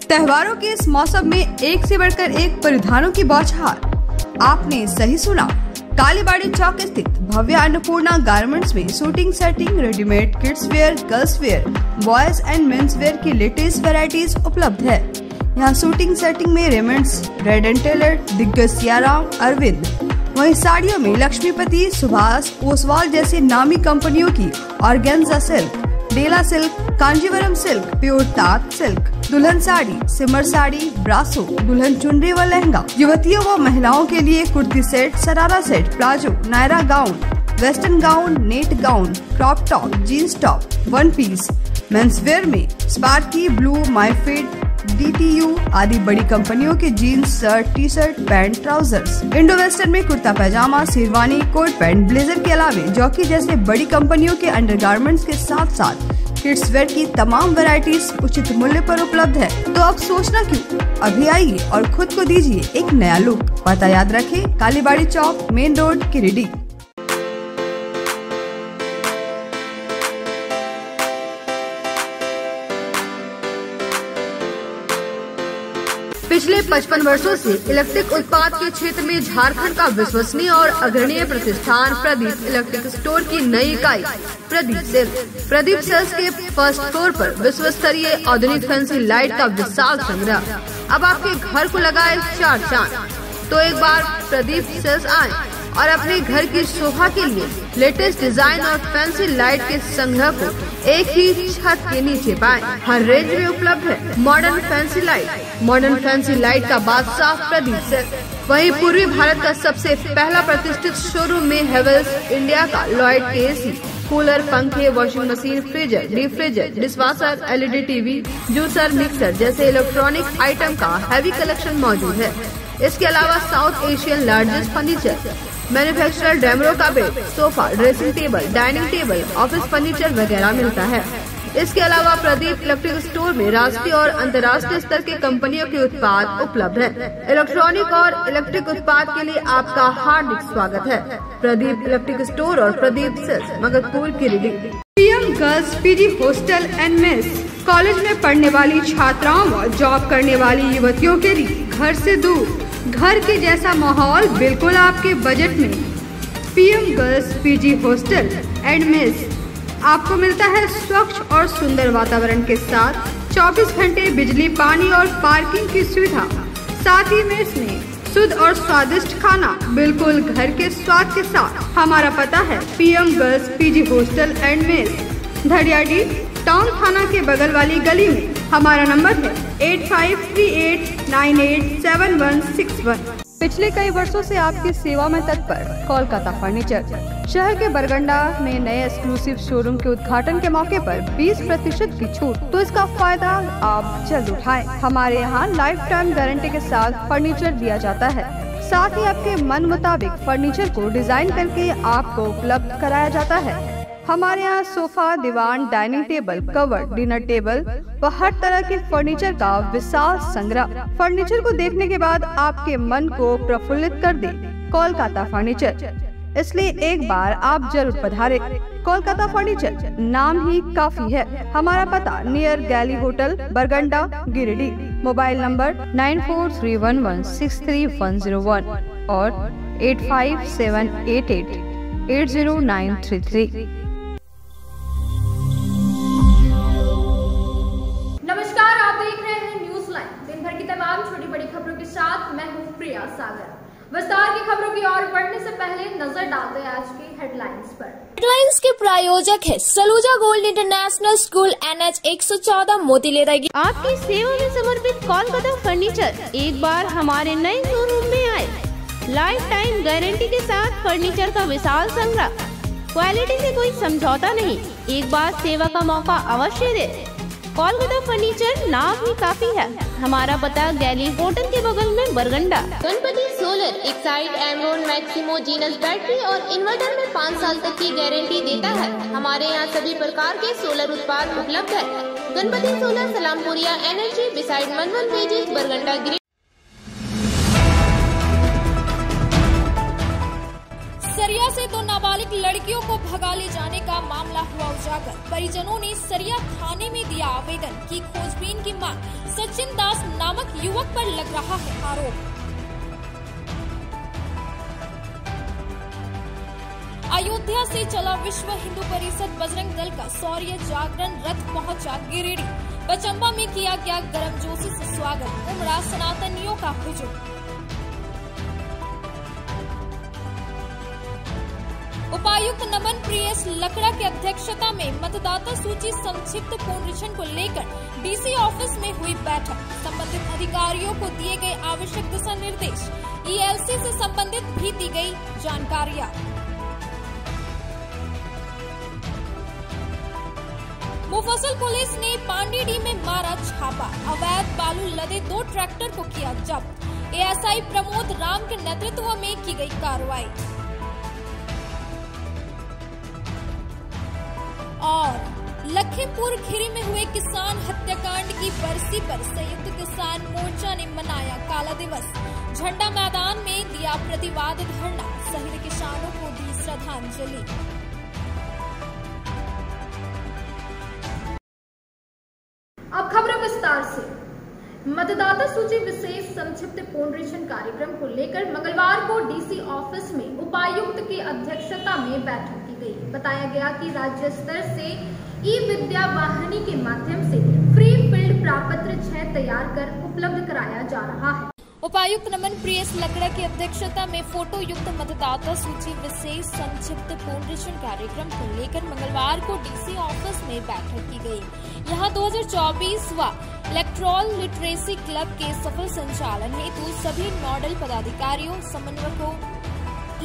त्योहारों के इस मौसम में एक से बढ़कर एक परिधानों की बौछार। आपने सही सुना। कालीबाड़ी चौक स्थित भव्य अन्नपूर्णा गारमेंट्स में suiting shirting, readymade kids wear, girls wear, boys and men's wear की लेटेस्ट वैरायटीज उपलब्ध है। यहाँ शूटिंग सेटिंग में रेमंड्स, रेड एंड टेलर, दिग्गज सियाराम, अरविंद, वहीं साड़ियों में लक्ष्मीपति, सुभाष, ओसवाल जैसी नामी कंपनियों की ऑर्गेन्जा सिल्क, डेला सिल्क, कांजीवरम सिल्क, प्योर तात सिल्क, दुल्हन साड़ी, सिमर साड़ी, ब्रासो, दुल्हन चुनरी व लहंगा, युवतियों व महिलाओं के लिए kurti set, sharara set, palazzo, Naira gown, western gown, net gown, crop top, jeans top, one piece, men's wear में स्पार्की, ब्लू, माईफिट, DTU आदि बड़ी कंपनियों के jeans, shirt, T shirt, pant, trousers, Indo western में kurta pyjama, sherwani, coat pant, blazer के अलावे jockey जैसे बड़ी कंपनियों के अंडरगारमेंट्स के साथ साथ किड्स वेयर की तमाम वैरायटीज उचित मूल्य पर उपलब्ध है। तो अब सोचना क्यों, अभी आइए और खुद को दीजिए एक नया लुक। पता याद रखें, कालीबाड़ी चौक, मेन रोड, किरीडी। पिछले 55 वर्षों से इलेक्ट्रिक उत्पाद के क्षेत्र में झारखंड का विश्वसनीय और अग्रणीय प्रतिष्ठान प्रदीप इलेक्ट्रिक स्टोर की नई इकाई प्रदीप सेल्स। प्रदीप सेल्स के फर्स्ट फ्लोर पर विश्व स्तरीय आधुनिक फैंसी लाइट का विशाल संग्रह अब आपके घर को लगाए चार चांद। तो एक बार प्रदीप सेल्स आए और अपने घर की शोभा के लिए लेटेस्ट डिजाइन और फैंसी लाइट के संग्रह को एक ही छत के नीचे पाएं। हर रेंज में उपलब्ध है modern fancy light. Modern fancy light का बादशाह प्रदीप सेल्स। वहीं पूर्वी भारत का सबसे पहला प्रतिष्ठित शोरूम में हेवेल्स इंडिया का लॉयड के AC, कूलर, पंखे, washing machine, freezer, deep freezer, dishwasher, LED TV, juicer, mixer जैसे इलेक्ट्रॉनिक आइटम का हैवी कलेक्शन मौजूद है। इसके अलावा south Asian largest furniture manufacturer Damro का bed, sofa, dressing table, dining table, office furniture वगैरह मिलता है। इसके अलावा प्रदीप इलेक्ट्रिक स्टोर में राष्ट्रीय और अंतर्राष्ट्रीय स्तर के कंपनियों के उत्पाद उपलब्ध हैं। इलेक्ट्रॉनिक और इलेक्ट्रिक उत्पाद के लिए आपका हार्दिक स्वागत है। प्रदीप इलेक्ट्रिक स्टोर और Pradeep sales, Magadhpur, Kiridi. PM girls PG hostel and mess. College में पढ़ने वाली छात्राओं व जॉब करने वाली युवतियों के लिए घर से दूर, घर के जैसा माहौल बिल्कुल आपके बजट में। PM girls PG hostel and mess आपको मिलता है स्वच्छ और सुंदर वातावरण के साथ 24 घंटे बिजली, पानी और पार्किंग की सुविधा। साथ ही मेस में शुद्ध और स्वादिष्ट खाना बिल्कुल घर के स्वाद के साथ। हमारा पता है PM girls PG hostel and mess, Dhadiyadi town थाना के बगल वाली गली में। हमारा नंबर है 8538987161। पिछले कई वर्षों से आपकी सेवा में तत्पर कोलकाता फर्नीचर। शहर के बरगंडा में नए एक्सक्लूसिव शोरूम के उद्घाटन के मौके पर 20% की छूट, तो इसका फायदा आप जल्द उठाएं। हमारे यहाँ लाइफ टाइम गारंटी के साथ फर्नीचर दिया जाता है। साथ ही आपके मन मुताबिक फर्नीचर को डिजाइन करके आपको उपलब्ध कराया जाता है। हमारे यहाँ सोफा, दीवान, dining table, cover, dinner table व हर तरह के फर्नीचर का विशाल संग्रह। फर्नीचर को देखने के बाद आपके मन को प्रफुल्लित कर दे कोलकाता फर्नीचर, इसलिए एक बार आप जरूर पधारें। कोलकाता फर्नीचर नाम ही काफी है। हमारा पता नियर गैली होटल, बरगंडा, गिरिडीह। मोबाइल नंबर 9431163101 और 8578880933। नमस्कार, आप देख रहे हैं न्यूज लाइन। दिन भर की तमाम छोटी बड़ी खबरों के साथ मैं हूं प्रिया सागर। विस्तार की खबरों की ओर बढ़ने से पहले नजर डालते हैं आज की हेडलाइंस पर। हेडलाइंस के प्रायोजक है Saluja gold international school, NH 114, मोतीलेरा। आपकी सेवा में समर्पित कोलकाता फर्नीचर एक बार हमारे नए शोरूम में आए। लाइफ टाइम गारंटी के साथ फर्नीचर का विशाल संग्रह, क्वालिटी से कोई समझौता नहीं। एक बार सेवा का मौका अवश्य दे। कोलकाता फर्नीचर नाम ही काफी है। हमारा पता गैली होटल के बगल में, बरगंडा। गणपति सोलर एक side Amaron Maximo genus battery और इन्वर्टर में 5 साल तक की गारंटी देता है। हमारे यहाँ सभी प्रकार के सोलर उत्पाद उपलब्ध है। Ganpati solar, Salampuria energy, beside मनवन पेजेस, बरगंडा। सरिया से तो नाबालिग लड़कियों को भगा ले जाने का मामला हुआ उजागर। परिजनों ने सरिया थाने में दिया आवेदन की खोजबीन की मांग। सचिन दास नामक युवक पर लग रहा है आरोप। अयोध्या से चला विश्व हिंदू परिषद बजरंग दल का शौर्य जागरण रथ पहुंचा गिरिडीह। पचंबा में किया गया गर्मजोशी से स्वागत। उमड़ा सनातनियों का हुजूम। उपायुक्त नमन प्रियस लकड़ा की अध्यक्षता में मतदाता सूची संक्षिप्त पुनरीक्षण को लेकर डीसी ऑफिस में हुई बैठक। संबंधित अधिकारियों को दिए गए आवश्यक दिशा निर्देश। ईएलसी से संबंधित भी दी गई जानकारियां। मुफस्सिल पुलिस ने पांडेडी में मारा छापा। अवैध बालू लदे 2 ट्रैक्टर को किया जब्त। एएसआई प्रमोद राम के नेतृत्व में की गई कार्रवाई। और लखीमपुर खीरी में हुए किसान हत्याकांड की बरसी पर संयुक्त किसान मोर्चा ने मनाया काला दिवस। झंडा मैदान में दिया प्रतिवाद धरना। शहीद किसानों को दी श्रद्धांजलि। अब खबरें विस्तार से। मतदाता सूची विशेष संक्षिप्त पुनरीक्षण कार्यक्रम को लेकर मंगलवार को डीसी ऑफिस में उपायुक्त की अध्यक्षता में बैठक की गई। बताया गया कि राज्य स्तर से ई विद्या वाहिनी के माध्यम से फ्री फील्ड प्रापत्र 6 तैयार कर उपलब्ध कराया जा रहा है। उपायुक्त नमन प्रियस लकड़ा की अध्यक्षता में फोटो युक्त मतदाता सूची विशेष संक्षिप्त पुनरीक्षण कार्यक्रम को लेकर मंगलवार को डीसी ऑफिस में बैठक की गई। यहां 2024वां इलेक्ट्रॉल लिटरेसी क्लब के सफल संचालन हेतु सभी नोडल पदाधिकारियों समन्वयकों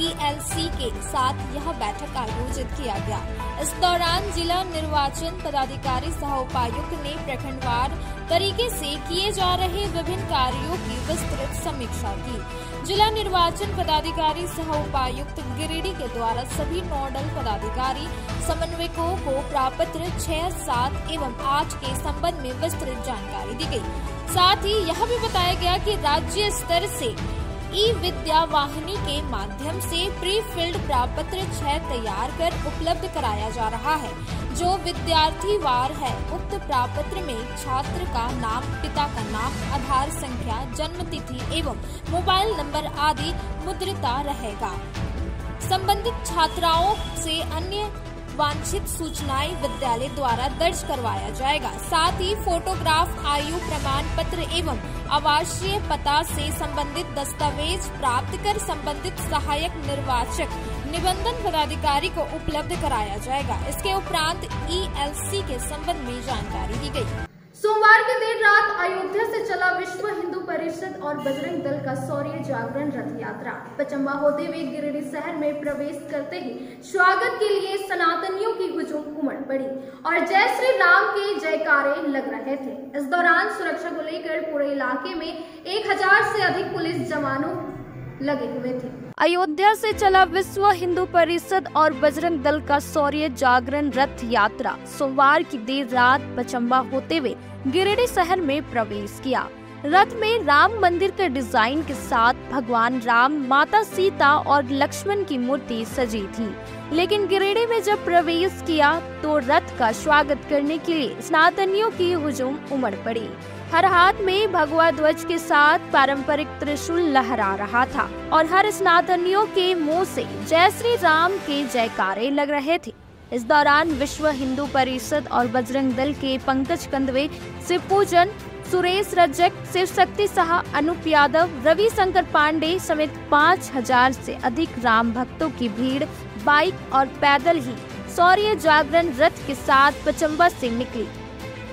ईएलसी के साथ यह बैठक आयोजित किया गया। इस दौरान जिला निर्वाचन पदाधिकारी सह उपायुक्त ने प्रखंडवार तरीके से किए जा रहे विभिन्न कार्यों की विस्तृत समीक्षा की। जिला निर्वाचन पदाधिकारी सह उपायुक्त गिरिडीह के द्वारा सभी नोडल पदाधिकारी समन्वयकों को प्रापत्र 6, 7 एवं 8 के संबंध में विस्तृत जानकारी दी गई। साथ ही यह भी बताया गया कि राज्य स्तर से ई विद्या वाहिनी के माध्यम से प्री फील्ड प्रापत्र 6 तैयार कर उपलब्ध कराया जा रहा है, जो विद्यार्थी वार है। उक्त प्रापत्र में छात्र का नाम, पिता का नाम, आधार संख्या, जन्म तिथि एवं मोबाइल नंबर आदि मुद्रिता रहेगा। संबंधित छात्राओं से अन्य वांछित सूचनाएं विद्यालय द्वारा दर्ज करवाया जाएगा। साथ ही फोटोग्राफ, आयु प्रमाण पत्र एवं आवासीय पता से संबंधित दस्तावेज प्राप्त कर संबंधित सहायक निर्वाचक निबंधन पदाधिकारी को उपलब्ध कराया जाएगा। इसके उपरांत ईएलसी के संबंध में जानकारी दी गई। सोमवार की देर रात अयोध्या से चला विश्व हिंदू परिषद और बजरंग दल का शौर्य जागरण रथ यात्रा पचंबा होते हुए गिरिडीह शहर में प्रवेश करते ही स्वागत के लिए सनातनियों की हुजूम उमड़ पड़ी और जय श्री राम के जयकारे लग रहे थे। इस दौरान सुरक्षा को लेकर पूरे इलाके में 1000 से अधिक पुलिस जवानों लगे हुए थे। अयोध्या से चला विश्व हिंदू परिषद और बजरंग दल का शौर्य जागरण रथ यात्रा सोमवार की देर रात पचंबा होते हुए गिरिडीह शहर में प्रवेश किया। रथ में राम मंदिर के डिजाइन के साथ भगवान राम, माता सीता और लक्ष्मण की मूर्ति सजी थी। लेकिन गिरिडीह में जब प्रवेश किया तो रथ का स्वागत करने के लिए सनातनियों की हुजूम उमड़ पड़ी। हर हाथ में भगवा ध्वज के साथ पारंपरिक त्रिशूल लहरा रहा था और हर सनातनियों के मुंह से जय श्री राम के जयकारे लग रहे थे। इस दौरान विश्व हिंदू परिषद और बजरंग दल के पंकज कंदवे, शिव पूजन, सुरेश रजक, शिव शक्ति शाह, अनूप यादव, रवि शंकर पांडे समेत 5000 से अधिक राम भक्तों की भीड़ बाइक और पैदल ही शौर्य जागरण रथ के साथ पचंबा से निकली।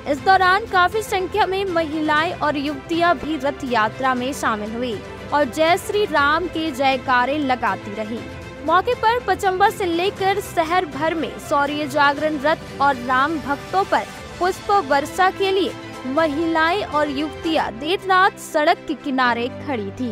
इस दौरान काफी संख्या में महिलाएं और युवतियां भी रथ यात्रा में शामिल हुई और जय श्री राम के जयकारे लगाती रही। मौके पर पचंबा से लेकर शहर भर में शौर्य जागरण रथ और राम भक्तों पर पुष्प वर्षा के लिए महिलाएं और युवतियां देर रात सड़क के किनारे खड़ी थी।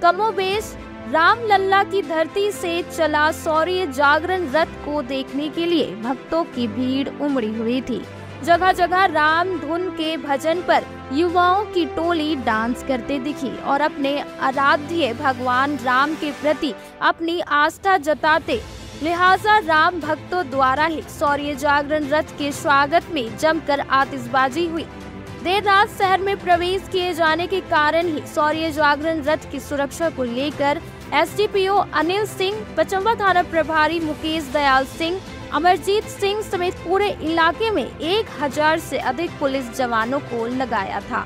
कमोबेश राम लल्ला की धरती से चला शौर्य जागरण रथ को देखने के लिए भक्तों की भीड़ उमड़ी हुई थी। जगह जगह राम धुन के भजन पर युवाओं की टोली डांस करते दिखी और अपने आराध्य भगवान राम के प्रति अपनी आस्था जताते लिहाजा राम भक्तों द्वारा ही शौर्य जागरण रथ के स्वागत में जमकर आतिशबाजी हुई। देर रात शहर में प्रवेश किए जाने के कारण ही शौर्य जागरण रथ की सुरक्षा को लेकर एसडीपीओ अनिल सिंह, पचम्बा थाना प्रभारी मुकेश दयाल सिंह, अमरजीत सिंह समेत पूरे इलाके में 1000 से अधिक पुलिस जवानों को लगाया था।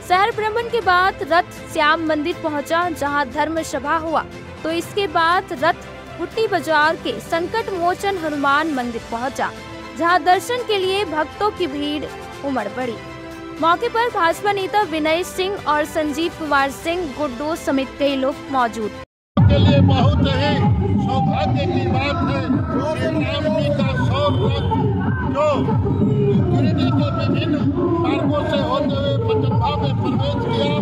शहर भ्रमण के बाद रथ श्याम मंदिर पहुंचा, जहां धर्म सभा हुआ, तो इसके बाद रथ हुट्टी बाजार के संकट मोचन हनुमान मंदिर पहुंचा, जहां दर्शन के लिए भक्तों की भीड़ उमड़ पड़ी। मौके पर भाजपा नेता विनय सिंह और संजीव कुमार सिंह गुड्डो समेत कई लोग मौजूद। के लिए बहुत ही सौभाग्य की बात है कि राम जी का शौर्य रथ जो गिरिडीह के विभिन्न मार्गों से होते हुए पचम्बा में प्रवेश किया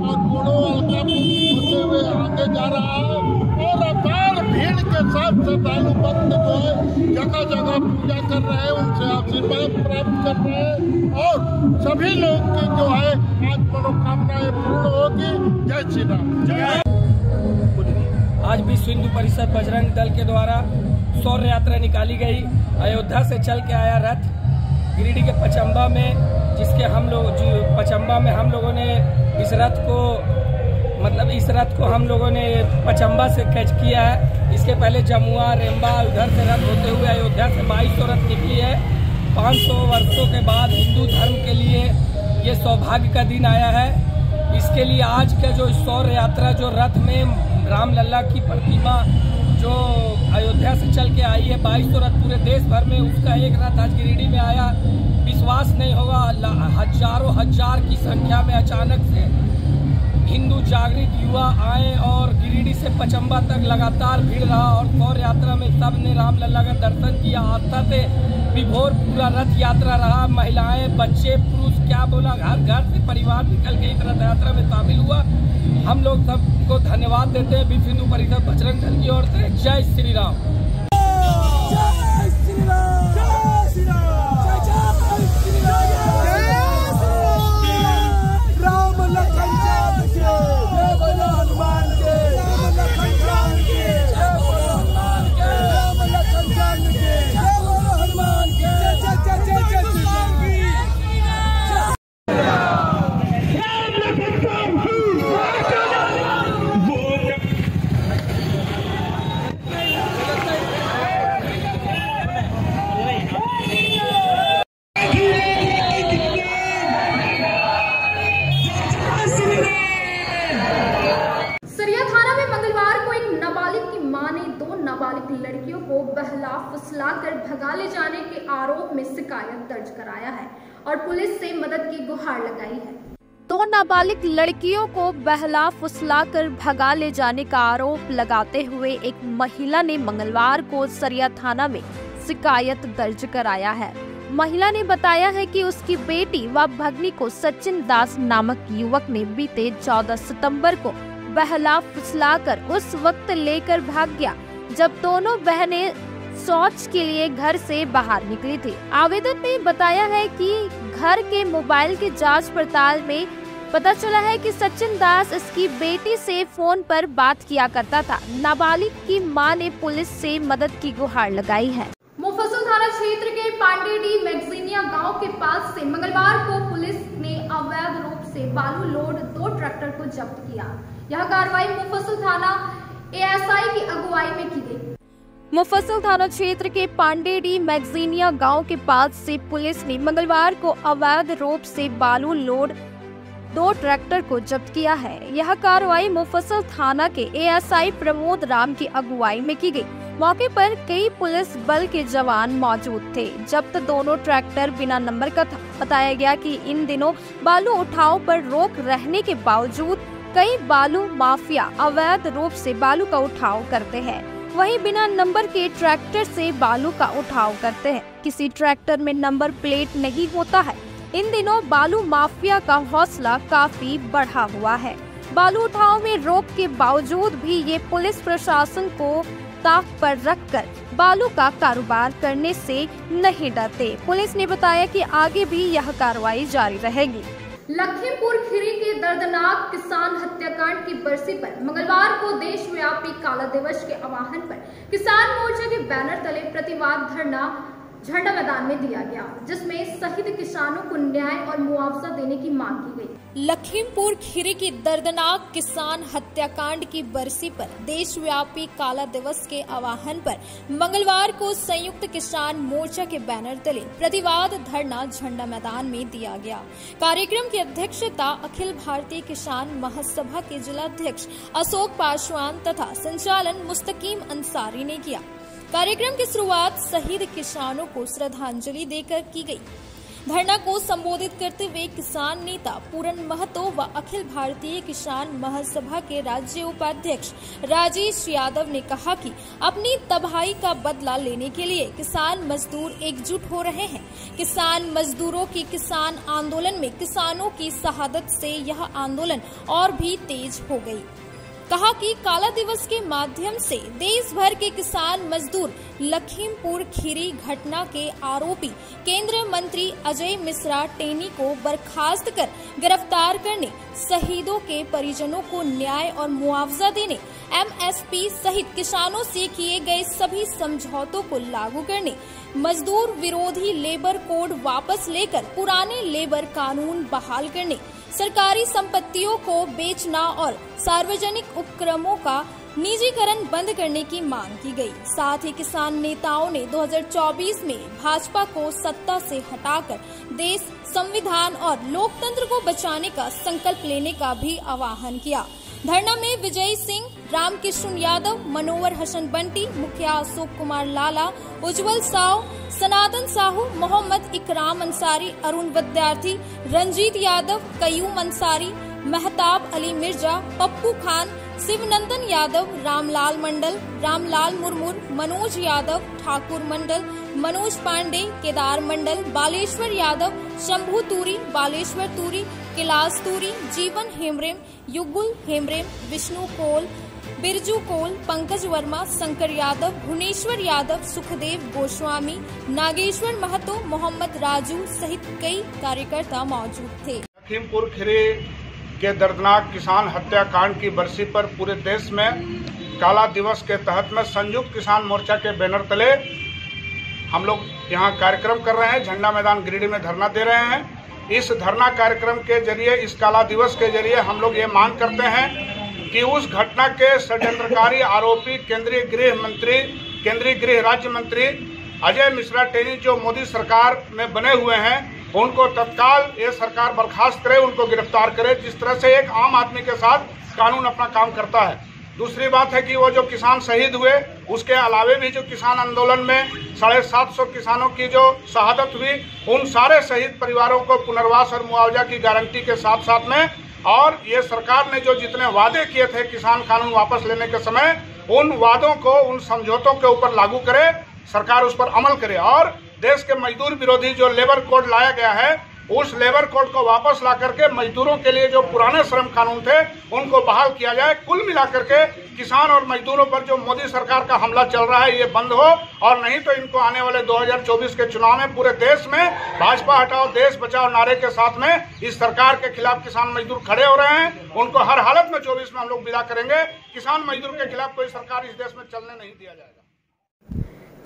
और कोड़ोवाल का होते हुए आगे जा रहा है और अपार भीड़ के साथ श्रद्धालु भक्त जो है जगह जगह पूजा कर रहे हैं, उनसे आशीर्वाद प्राप्त कर रहे हैं और सभी लोग की जो है आज मनोकामनाएं पूर्ण होगी। जय श्री राम। आज विश्व हिंदू परिषद बजरंग दल के द्वारा शौर्य यात्रा निकाली गई। अयोध्या से चल के आया रथ गिरिडीह के पचम्बा में, जिसके पचम्बा में हम लोगों ने इस रथ को हम लोगों ने पचम्बा से कैच किया है। इसके पहले जमुआ, रेम्बा, उधर से रथ होते हुए अयोध्या से 2200 रथ निकली है। 500 वर्षों के बाद हिंदू धर्म के लिए ये सौभाग्य का दिन आया है। इसके लिए आज का जो शौर्य यात्रा जो रथ में राम लल्ला की प्रतिमा जो अयोध्या से चल के आई है, 2200 रथ पूरे देश भर में, उसका एक रथ आज गिरिडीह में आया। विश्वास नहीं होगा, हजारों हजार की संख्या में अचानक से हिंदू जागृत युवा आए और गिरिडीह से पचम्बा तक लगातार भीड़ रहा और शौर्य यात्रा में सब ने राम लल्ला का दर्शन किया। आस्था से विभोर पूरा रथ यात्रा रहा। महिलाएं, बच्चे, पुरुष, क्या बोला, घर घर से परिवार निकल के इस रथ यात्रा में शामिल हुआ। हम लोग सबको धन्यवाद देते हैं विश्व हिंदू परिषद बजरंग दल की ओर से। जय श्री राम। लड़कियों को बहला फुसलाकर भगा ले जाने के आरोप में शिकायत दर्ज कराया है और पुलिस से मदद की गुहार लगाई है। 2 नाबालिग लड़कियों को बहला फुसलाकर भगा ले जाने का आरोप लगाते हुए एक महिला ने मंगलवार को सरिया थाना में शिकायत दर्ज कराया है। महिला ने बताया है कि उसकी बेटी व भगनी को सचिन दास नामक युवक ने बीते 14 सितंबर को बहला फुसलाकर उस वक्त लेकर भाग गया जब दोनों बहनें शौच के लिए घर से बाहर निकली थी। आवेदन में बताया है कि घर के मोबाइल की जांच पड़ताल में पता चला है कि सचिन दास इसकी बेटी से फोन पर बात किया करता था। नाबालिग की मां ने पुलिस से मदद की गुहार लगाई है। मुफस्सिल थाना क्षेत्र के पांडेडी मैगजीनिया गांव के पास से मंगलवार को पुलिस ने अवैध रूप से बालू लोड 2 ट्रैक्टर को जब्त किया। यह कार्रवाई मुफस्सिल थाना एएसआई की अगुवाई में की गई। मुफस्सिल थाना क्षेत्र के पांडेडी मैगजीनिया गांव के पास से पुलिस ने मंगलवार को अवैध रूप से बालू लोड 2 ट्रैक्टर को जब्त किया है। यह कार्रवाई मुफस्सिल थाना के एएसआई प्रमोद राम की अगुवाई में की गई। मौके पर कई पुलिस बल के जवान मौजूद थे। जब्त दोनों ट्रैक्टर बिना नंबर का था। बताया गया कि इन दिनों बालू उठाव पर रोक रहने के बावजूद कई बालू माफिया अवैध रूप से बालू का उठाव करते हैं। वहीं बिना नंबर के ट्रैक्टर से बालू का उठाव करते हैं। किसी ट्रैक्टर में नंबर प्लेट नहीं होता है। इन दिनों बालू माफिया का हौसला काफी बढ़ा हुआ है। बालू उठाव में रोक के बावजूद भी ये पुलिस प्रशासन को ताक पर रखकर बालू का कारोबार करने से नहीं डरते। पुलिस ने बताया कि आगे भी यह कार्रवाई जारी रहेगी। लखीमपुर खीरी के दर्दनाक किसान हत्याकांड की बरसी पर मंगलवार को देशव्यापी काला दिवस के आह्वान पर किसान मोर्चा के बैनर तले प्रतिवाद धरना झंडा मैदान में दिया गया, जिसमें शहीद किसानों को न्याय और मुआवजा देने की मांग की गई। लखीमपुर खीरी की दर्दनाक किसान हत्याकांड की बरसी पर देशव्यापी काला दिवस के आह्वान पर मंगलवार को संयुक्त किसान मोर्चा के बैनर तले प्रतिवाद धरना झंडा मैदान में दिया गया। कार्यक्रम की अध्यक्षता अखिल भारतीय किसान महासभा के जिलाध्यक्ष अशोक पासवान तथा संचालन मुस्तकीम अंसारी ने किया। कार्यक्रम की शुरुआत शहीद किसानों को श्रद्धांजलि देकर की गई। धरना को संबोधित करते हुए किसान नेता पूरन महतो व अखिल भारतीय किसान महासभा के राज्य उपाध्यक्ष राजेश यादव ने कहा कि अपनी तबाही का बदला लेने के लिए किसान मजदूर एकजुट हो रहे हैं। किसान मजदूरों की किसान आंदोलन में किसानों की शहादत से यह आंदोलन और भी तेज हो गई। कहा कि काला दिवस के माध्यम से देश भर के किसान मजदूर लखीमपुर खीरी घटना के आरोपी केंद्रीय मंत्री अजय मिश्रा टेनी को बर्खास्त कर गिरफ्तार करने, शहीदों के परिजनों को न्याय और मुआवजा देने, एमएसपी सहित किसानों से किए गए सभी समझौतों को लागू करने, मजदूर विरोधी लेबर कोड वापस लेकर पुराने लेबर कानून बहाल करने, सरकारी संपत्तियों को बेचना और सार्वजनिक उपक्रमों का निजीकरण बंद करने की मांग की गई। साथ ही किसान नेताओं ने 2024 में भाजपा को सत्ता से हटाकर देश, संविधान और लोकतंत्र को बचाने का संकल्प लेने का भी आह्वान किया। धरना में विजय सिंह, रामकृष्ण यादव, मनोहर हसन बंटी, मुखिया अशोक कुमार लाला, उज्जवल साव, सनातन साहू, मोहम्मद इकराम अंसारी, अरुण विद्यार्थी, रंजीत यादव, कयूम अंसारी, महताब अली मिर्जा, पप्पू खान, शिवनंदन यादव, रामलाल मंडल, रामलाल मुर्मू, मनोज यादव, ठाकुर मंडल, मनोज पांडे, केदार मंडल, बालेश्वर यादव, शंभू तूरी, बालेश्वर तूरी, कैलाश तूरी, जीवन हेमरेम, युगुल हेमरेम, विष्णु कोल, बिरजू कोल, पंकज वर्मा, शंकर यादव, भुवनेश्वर यादव, सुखदेव गोस्वामी, नागेश्वर महतो, मोहम्मद राजू सहित कई कार्यकर्ता मौजूद थे। लखीमपुर खीरी के दर्दनाक किसान हत्याकांड की बरसी पर पूरे देश में काला दिवस के तहत में संयुक्त किसान मोर्चा के बैनर तले हम लोग यहाँ कार्यक्रम कर रहे हैं। झंडा मैदान गिरिडीह में धरना दे रहे हैं। इस धरना कार्यक्रम के जरिए, इस काला दिवस के जरिए हम लोग ये मांग करते हैं कि उस घटना के षड्यंत्रकारी आरोपी केंद्रीय गृह राज्य मंत्री अजय मिश्रा टेनी जो मोदी सरकार में बने हुए हैं, उनको तत्काल ये सरकार बर्खास्त करे, उनको गिरफ्तार करे, जिस तरह से एक आम आदमी के साथ कानून अपना काम करता है। दूसरी बात है कि वो जो किसान शहीद हुए, उसके अलावे भी जो किसान आंदोलन में 750 किसानों की जो शहादत हुई, उन सारे शहीद परिवारों को पुनर्वास और मुआवजा की गारंटी के साथ साथ में, और ये सरकार ने जो जितने वादे किए थे किसान कानून वापस लेने के समय, उन वादों को, उन समझौतों के ऊपर लागू करे, सरकार उस पर अमल करे और देश के मजदूर विरोधी जो लेबर कोड लाया गया है, उस लेबर कोड को वापस ला करके मजदूरों के लिए जो पुराने श्रम कानून थे उनको बहाल किया जाए। कुल मिलाकर के किसान और मजदूरों पर जो मोदी सरकार का हमला चल रहा है ये बंद हो, और नहीं तो इनको आने वाले 2024 के चुनाव में पूरे देश में भाजपा हटाओ देश बचाओ नारे के साथ में इस सरकार के खिलाफ किसान मजदूर खड़े हो रहे हैं। उनको हर हालत में 24 में हम लोग विदा करेंगे। किसान मजदूर के खिलाफ कोई सरकार इस देश में चलने नहीं दिया जाएगा।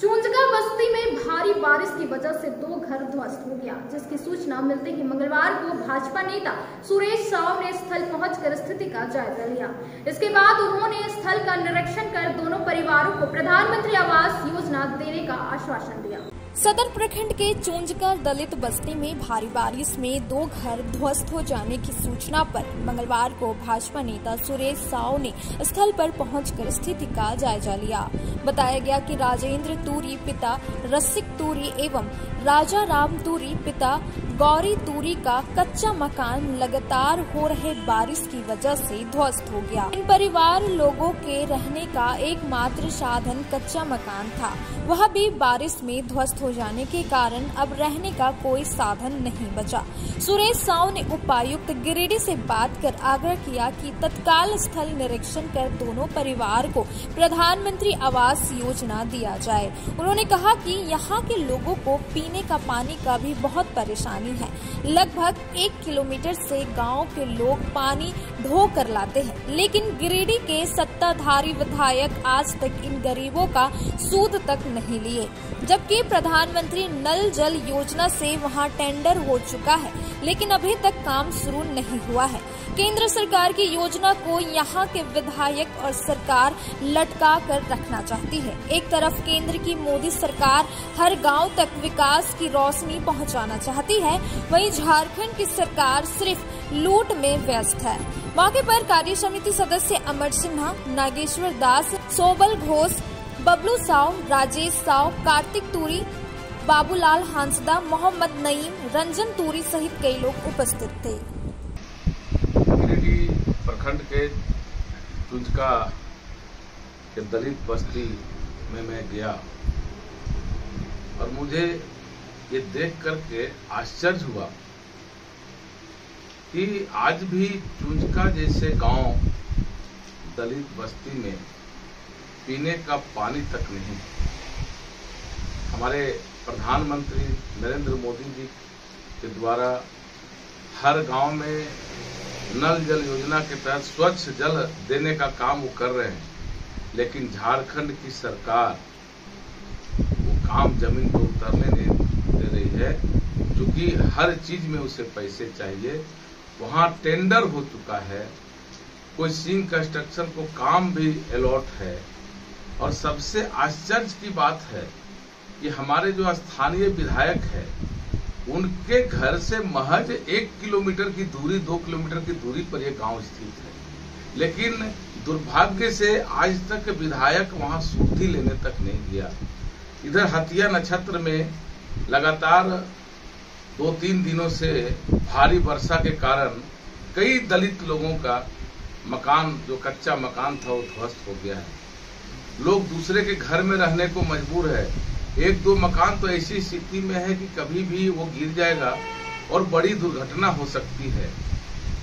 चूंजगा बस्ती में भारी बारिश की वजह से 2 घर ध्वस्त हो गया, जिसकी सूचना मिलते ही मंगलवार को भाजपा नेता सुरेश साव ने स्थल पहुंचकर स्थिति का जायजा लिया। इसके बाद उन्होंने स्थल का निरीक्षण कर दोनों परिवारों को प्रधानमंत्री आवास योजना देने का आश्वासन दिया। सदर प्रखंड के चूंजगा दलित बस्ती में भारी बारिश में 2 घर ध्वस्त हो जाने की सूचना पर मंगलवार को भाजपा नेता सुरेश साव ने स्थल पर पहुंचकर स्थिति का जायजा लिया। बताया गया कि राजेंद्र तूरी पिता रसिक तूरी एवं राजा राम तूरी पिता गौरी तूरी का कच्चा मकान लगातार हो रहे बारिश की वजह से ध्वस्त हो गया। इन परिवार लोगों के रहने का एकमात्र साधन कच्चा मकान था। वह भी बारिश में ध्वस्त हो जाने के कारण अब रहने का कोई साधन नहीं बचा। सुरेश साव ने उपायुक्त गिरिडीह से बात कर आग्रह किया कि तत्काल स्थल निरीक्षण कर दोनों परिवार को प्रधानमंत्री आवास योजना दिया जाए। उन्होंने कहा कि यहाँ के लोगों को पीने का पानी का भी बहुत परेशानी है। लगभग 1 किलोमीटर से गांव के लोग पानी ढो कर लाते हैं, लेकिन गिरिडीह के सत्ताधारी विधायक आज तक इन गरीबों का सूद तक नहीं लिए, जबकि प्रधानमंत्री नल जल योजना से वहां टेंडर हो चुका है, लेकिन अभी तक काम शुरू नहीं हुआ है। केंद्र सरकार की योजना को यहाँ के विधायक और सरकार लटका कर रखना चाहती है। एक तरफ केंद्र की मोदी सरकार हर गांव तक विकास की रोशनी पहुंचाना चाहती है, वहीं झारखंड की सरकार सिर्फ लूट में व्यस्त है। मौके पर कार्य समिति सदस्य अमर सिन्हा, नागेश्वर दास, सोबल घोष, बबलू साव, राजेश साव, कार्तिक तूरी, बाबूलाल हांसदा, मोहम्मद नईम, रंजन तूरी सहित कई लोग उपस्थित थे। गिरिडीह प्रखंड के चुंचका के दलित बस्ती में मैं गया और मुझे ये देख करके आश्चर्य हुआ कि आज भी चुंचका जैसे गांव दलित बस्ती में पीने का पानी तक नहीं। हमारे प्रधानमंत्री नरेंद्र मोदी जी के द्वारा हर गांव में नल जल योजना के तहत स्वच्छ जल देने का काम वो कर रहे हैं, लेकिन झारखंड की सरकार वो काम जमीन पर उतरने नहीं दे रही है, क्योंकि हर चीज में उसे पैसे चाहिए। वहां टेंडर हो चुका है, कोई सीन कंस्ट्रक्शन को काम भी अलॉट है, और सबसे आश्चर्य की बात है कि हमारे जो स्थानीय विधायक है उनके घर से महज 1 किलोमीटर की दूरी, 2 किलोमीटर की दूरी पर यह गांव स्थित है, लेकिन दुर्भाग्य से आज तक विधायक वहां सुधि लेने तक नहीं गया। इधर हथिया नक्षत्र में लगातार 2-3 दिनों से भारी वर्षा के कारण कई दलित लोगों का मकान, जो कच्चा मकान था, वो ध्वस्त हो गया है। लोग दूसरे के घर में रहने को मजबूर है। 1-2 मकान तो ऐसी स्थिति में है कि कभी भी वो गिर जाएगा और बड़ी दुर्घटना हो सकती है,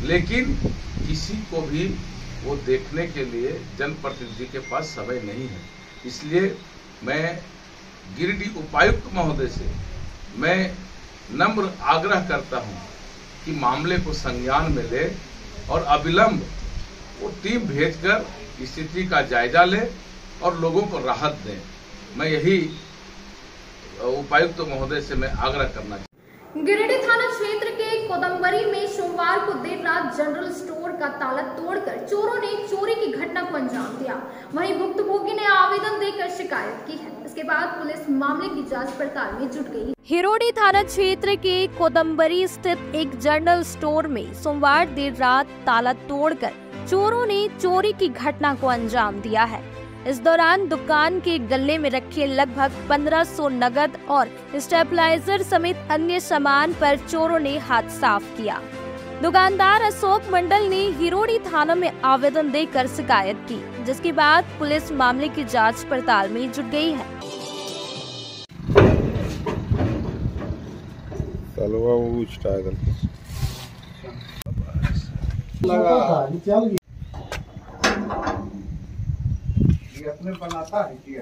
लेकिन किसी को भी वो देखने के लिए जनप्रतिनिधि के पास समय नहीं है। इसलिए मैं गिरिडीह उपायुक्त महोदय से मैं नम्र आग्रह करता हूं कि मामले को संज्ञान में ले और अविलंब वो टीम भेजकर स्थिति का जायजा ले और लोगों को राहत दें। मैं यही उपायुक्त महोदय से मैं आग्रह करना चाहता हूं। गिरिडीह थाना क्षेत्र के कोदम्बरी में सोमवार को देर रात जनरल स्टोर का ताला तोड़कर चोरों ने चोरी की घटना को अंजाम दिया। वहीं भुक्तभोगी ने आवेदन देकर शिकायत की है। इसके बाद पुलिस मामले की जांच पड़ताल में जुट गई। हिरोडी थाना क्षेत्र के कोदम्बरी स्थित एक जनरल स्टोर में सोमवार देर रात ताला तोड़कर चोरों ने चोरी की घटना को अंजाम दिया है। इस दौरान दुकान के गल्ले में रखे लगभग 1500 नगद और स्टेबलाइजर समेत अन्य सामान पर चोरों ने हाथ साफ किया। दुकानदार अशोक मंडल ने हिरोडी थाना में आवेदन देकर शिकायत की, जिसके बाद पुलिस मामले की जांच पड़ताल में जुट गई है। अपने बनाता है कि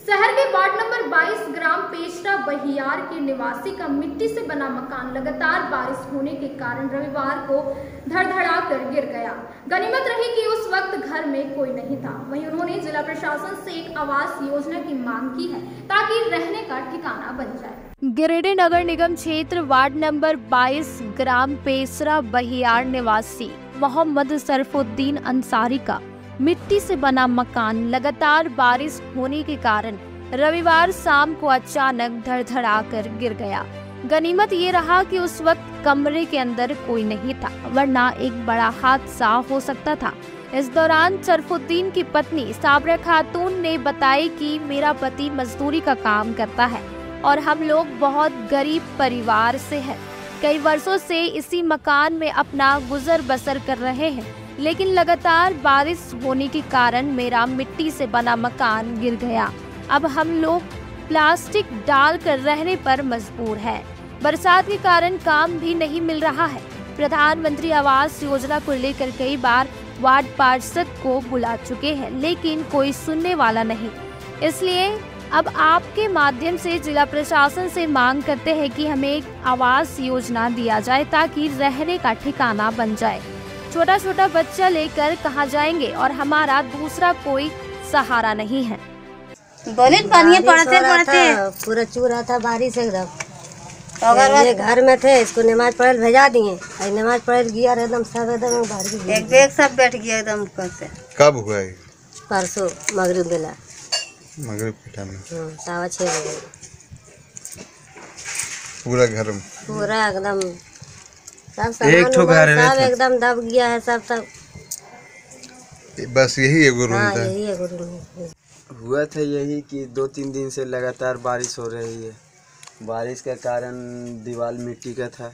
शहर के वार्ड नंबर 22 ग्राम पेशरा बहियार के निवासी का मिट्टी से बना मकान लगातार बारिश होने के कारण रविवार को धड़धड़ा कर गिर गया। गनीमत रही कि उस वक्त घर में कोई नहीं था। वहीं उन्होंने जिला प्रशासन से एक आवास योजना की मांग की है ताकि रहने का ठिकाना बन जाए। गिरिडीह नगर निगम क्षेत्र वार्ड नंबर 22 ग्राम पेशरा बहियार निवासी मोहम्मद सरफुद्दीन अंसारी का मिट्टी से बना मकान लगातार बारिश होने के कारण रविवार शाम को अचानक धड़धड़ा कर गिर गया। गनीमत ये रहा कि उस वक्त कमरे के अंदर कोई नहीं था, वरना एक बड़ा हादसा हो सकता था। इस दौरान सरफुद्दीन की पत्नी साबरा खातून ने बताया कि मेरा पति मजदूरी का काम करता है और हम लोग बहुत गरीब परिवार से हैं। कई वर्षों से इसी मकान में अपना गुजर बसर कर रहे हैं, लेकिन लगातार बारिश होने के कारण मेरा मिट्टी से बना मकान गिर गया। अब हम लोग प्लास्टिक डाल कर रहने पर मजबूर है। बरसात के कारण काम भी नहीं मिल रहा है। प्रधानमंत्री आवास योजना को लेकर कई बार वार्ड पार्षद को बुला चुके हैं, लेकिन कोई सुनने वाला नहीं। इसलिए अब आपके माध्यम से जिला प्रशासन से मांग करते हैं कि हमें एक आवास योजना दिया जाए ताकि रहने का ठिकाना बन जाए। छोटा छोटा बच्चा लेकर कहाँ जाएंगे और हमारा दूसरा कोई सहारा नहीं है। बोले पानी पड़ते पूरा चू रहा था बारिश एकदम। ये घर में थे, इसको नमाज पढ़े भेजा दिए। नमाज पढ़े गया एकदम सब एकदम बाहर एक बैग सब बैठ गया एकदम ऊपर से। कब हुआ है? परसों मगरिब बेला, मगरिब के टाइम में 6:15 बजे। पूरा घर में पूरा एकदम सब सामान सब एकदम दब गया है सब। बस यही एगो रूम था। यही एगो रूम हुआ था यही कि 2-3 दिन से लगातार बारिश हो रही है। बारिश के कारण दीवार मिट्टी का था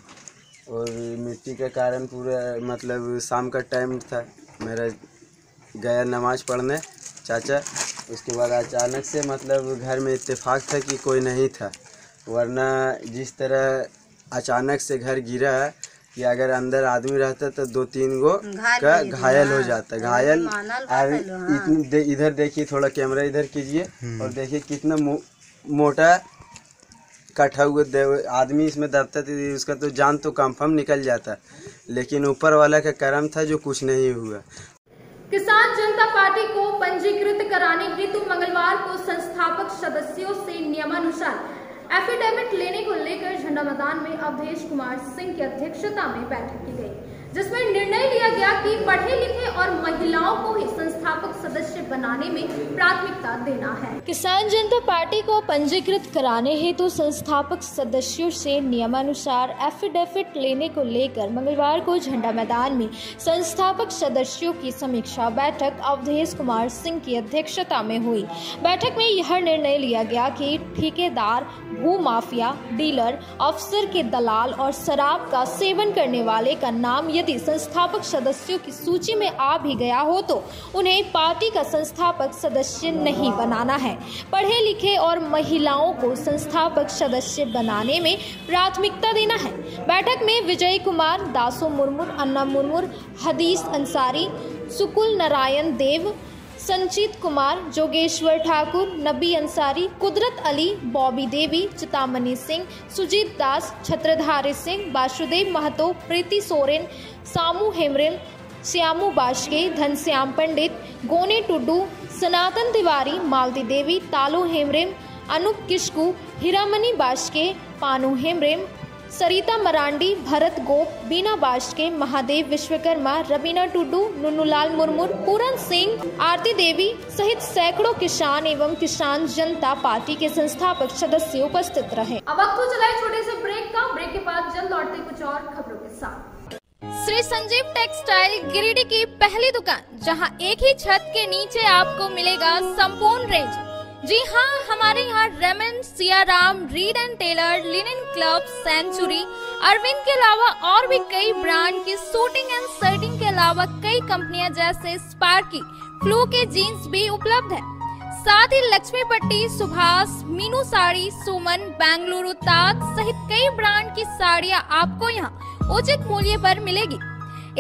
और मिट्टी के कारण पूरा मतलब शाम का टाइम था। मेरा गया नमाज पढ़ने चाचा, उसके बाद अचानक से मतलब घर में इत्तेफाक था कि कोई नहीं था, वरना जिस तरह अचानक से घर गिरा है कि अगर अंदर आदमी रहता तो 2-3 गो का घायल हो जाता। घायल इधर देखिए, थोड़ा कैमरा इधर कीजिए और देखिए कितना मोटा कटा हुआ आदमी इसमें दबता था, उसका तो जान तो कंफर्म निकल जाता, लेकिन ऊपर वाला का करम था जो कुछ नहीं हुआ। किसान जनता पार्टी को पंजीकृत कराने हेतु मंगलवार को संस्थापक सदस्यों से नियमानुसार एफिडेविट लेने को लेकर झंडा मैदान में अवधेश कुमार सिंह की अध्यक्षता में बैठक की गई, जिसमें निर्णय लिया गया कि पढ़े लिखे और महिलाओं को ही संस्थापक सदस्य बनाने में प्राथमिकता देना है। किसान जनता पार्टी को पंजीकृत कराने हेतु संस्थापक सदस्यों से नियमानुसार एफिडेविट लेने को लेकर मंगलवार को झंडा मैदान में संस्थापक सदस्यों की समीक्षा बैठक अवधेश कुमार सिंह की अध्यक्षता में हुई। बैठक में यह निर्णय लिया गया कि ठेकेदार, भू माफिया, डीलर, अफसर के दलाल और शराब का सेवन करने वाले का नाम यदि संस्थापक सदस्यों की सूची में आ भी गया हो तो उन्हें पार्टी का संस्थापक सदस्य नहीं बनाना है। पढ़े लिखे और महिलाओं को संस्थापक सदस्य बनाने में प्राथमिकता देना है। बैठक में विजय कुमार, दासो मुर्मू, अन्ना मुर्मू, हदीस अंसारी, सुकुल नारायण देव, संचित कुमार, जोगेश्वर ठाकुर, नबी अंसारी, कुदरत अली, बॉबी देवी, चितामणि सिंह, सुजीत दास, छत्रधारी सिंह, वासुदेव महतो, प्रीति सोरेन, सामू हेमरेल, श्यामू बाशके, धनश्याम पंडित, गोने टुड्डू, सनातन तिवारी, मालती देवी, तालू हेमरेम, अनूप किशकू, हीरामणि बाशके, पानू हेमरेम, सरिता मरांडी, भरत गोप, बीना बाशके, महादेव विश्वकर्मा, रबीना टुड्डू, नुन्नूलाल मुर्मू, पूरन सिंह, आरती देवी सहित सैकड़ों किसान एवं किसान जनता पार्टी के संस्थापक सदस्य उपस्थित रहे। अब वक्त हो चला है छोटे से ब्रेक का। ब्रेक के बाद जल्द लौटते कुछ और खबरों के साथ। श्री संजीव टेक्सटाइल गिरिडीह की पहली दुकान, जहां एक ही छत के नीचे आपको मिलेगा संपूर्ण रेंज। जी हाँ, हमारे यहाँ Raymond, Siyaram, Reid and Taylor, linen club, century, Arvind के अलावा और भी कई ब्रांड की सूटिंग एंड शर्टिंग के अलावा कई कंपनियां जैसे स्पार्की, फ्लू के जीन्स भी उपलब्ध है। साथ ही लक्ष्मी पट्टी, सुभाष, मीनू साड़ी, सुमन, बेंगलुरु ताज सहित कई ब्रांड की साड़ियाँ आपको यहाँ उचित मूल्य पर मिलेगी।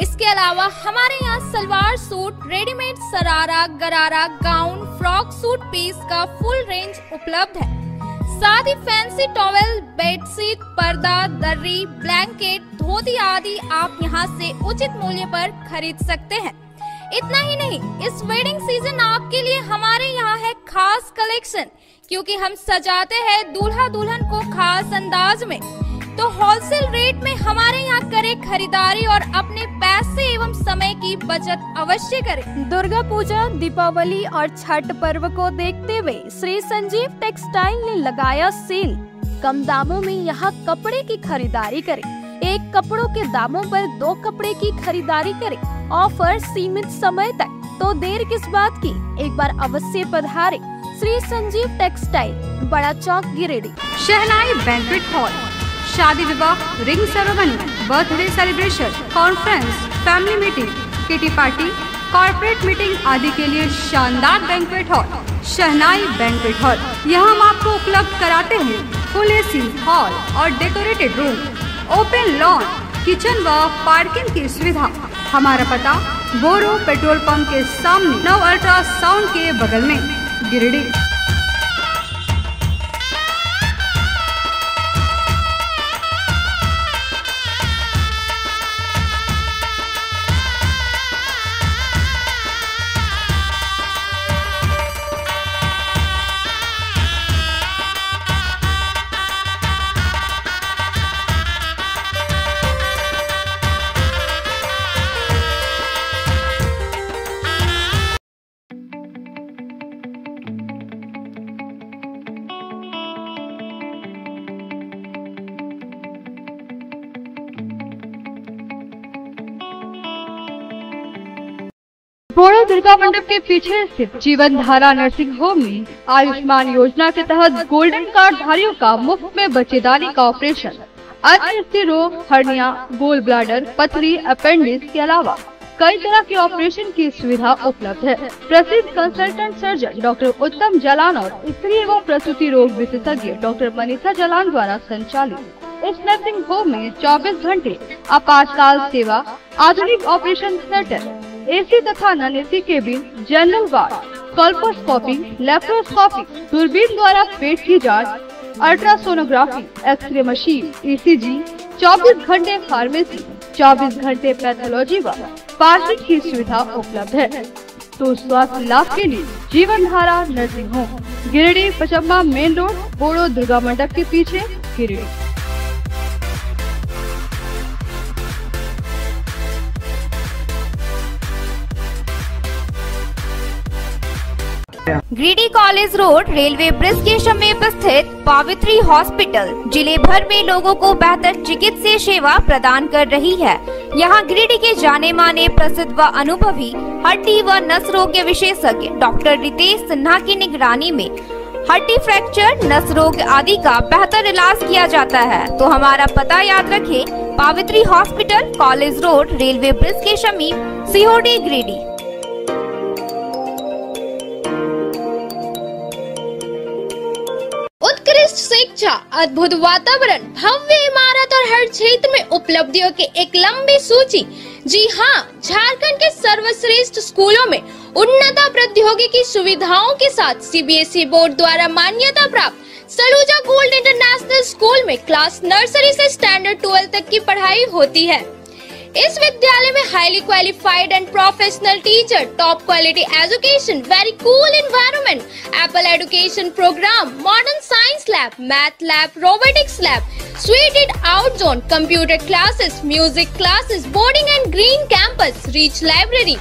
इसके अलावा हमारे यहाँ सलवार सूट, रेडीमेड सरारा, गरारा, गाउन, फ्रॉक सूट पीस का फुल रेंज उपलब्ध है। साथ ही फैंसी टॉवेल, बेडशीट, पर्दा, दर्री, ब्लैंकेट, धोती आदि आप यहाँ से उचित मूल्य पर खरीद सकते हैं। इतना ही नहीं, इस वेडिंग सीजन आपके लिए हमारे यहाँ है खास कलेक्शन, क्योंकि हम सजाते हैं दूल्हा दुल्हन को खास अंदाज में। तो होलसेल रेट में हमारे यहाँ करें खरीदारी और अपने पैसे एवं समय की बचत अवश्य करें। दुर्गा पूजा, दीपावली और छठ पर्व को देखते हुए श्री संजीव टेक्सटाइल ने लगाया सेल। कम दामों में यहाँ कपड़े की खरीदारी करें। एक कपड़ों के दामों पर 2 कपड़े की खरीदारी करें। ऑफर सीमित समय तक, तो देर किस बात की, एक बार अवश्य पधारें। श्री संजीव टेक्सटाइल, बड़ा चौक, गिरिडीह। शहनाई बैंक्वेट हॉल, शादी विवाह, ring ceremony, birthday celebration, conference, family meeting, kitty party, corporate meeting आदि के लिए शानदार बैंक्वेट हॉल शहनाई बैंक्वेट हॉल। यहाँ हम आपको उपलब्ध कराते हैं फुल एसी हॉल और decorated room, open lawn, kitchen व पार्किंग की सुविधा। हमारा पता बोरो पेट्रोल पंप के सामने, नव अल्ट्रासाउंड के बगल में, गिरिडीह। बोरो दुर्गा मंडप के पीछे स्थित जीवन धारा नर्सिंग होम में आयुष्मान योजना के तहत गोल्डन कार्ड धारियों का मुफ्त में बच्चेदानी का ऑपरेशन, अन्य स्त्री रोग, हर्निया, गोल ब्लाडर, पथरी, अपेंडिक्स के अलावा कई तरह के ऑपरेशन की सुविधा उपलब्ध है। प्रसिद्ध कंसल्टेंट सर्जन डॉक्टर उत्तम जालान और स्त्री एवं प्रसूति रोग विशेषज्ञ डॉक्टर मनीषा जालान द्वारा संचालित इस नर्सिंग होम में 24 घंटे आपातकाल सेवा, आधुनिक ऑपरेशन थिएटर, एसी तथा non AC cabin, general ward, colposcopy, laparoscopy, दूरबीन द्वारा पेट की जांच, अल्ट्रासोनोग्राफी, एक्सरे मशीन, ईसीजी, 24 घंटे फार्मेसी, 24 घंटे पैथोलॉजी व पार्किंग की सुविधा उपलब्ध है। तो स्वास्थ्य लाभ के लिए Jeevan Dhara nursing home, Giridih Pachamba main road, Boro Durga Mandap के पीछे, Giridih. Giridih college road railway bridge के समीप स्थित पावित्री हॉस्पिटल जिले भर में लोगों को बेहतर चिकित्सीय सेवा प्रदान कर रही है। यहाँ गिरिडीह के जाने माने प्रसिद्ध व अनुभवी हड्डी व नस रोग के विशेषज्ञ डॉक्टर रितेश सिन्हा की निगरानी में हड्डी फ्रैक्चर, नस रोग आदि का बेहतर इलाज किया जाता है। तो हमारा पता याद रखें, Pavitri hospital, college road, railway bridge के समीप, सीओडी, गिरिडीह। उत्कृष्ट शिक्षा, अद्भुत वातावरण, भव्य इमारत और हर क्षेत्र में उपलब्धियों की एक लंबी सूची। जी हाँ, झारखंड के सर्वश्रेष्ठ स्कूलों में उन्नत प्रौद्योगिकी सुविधाओं के साथ सीबीएसई बोर्ड द्वारा मान्यता प्राप्त सलूजा गोल्ड इंटरनेशनल स्कूल में क्लास नर्सरी से स्टैंडर्ड 12 तक की पढ़ाई होती है। इस विद्यालय में highly qualified and professional teacher, top quality education, very cool environment, Apple education programme, modern science lab, math lab, robotics lab, suited out zone, computer classes, music classes, boarding and green campus, rich library,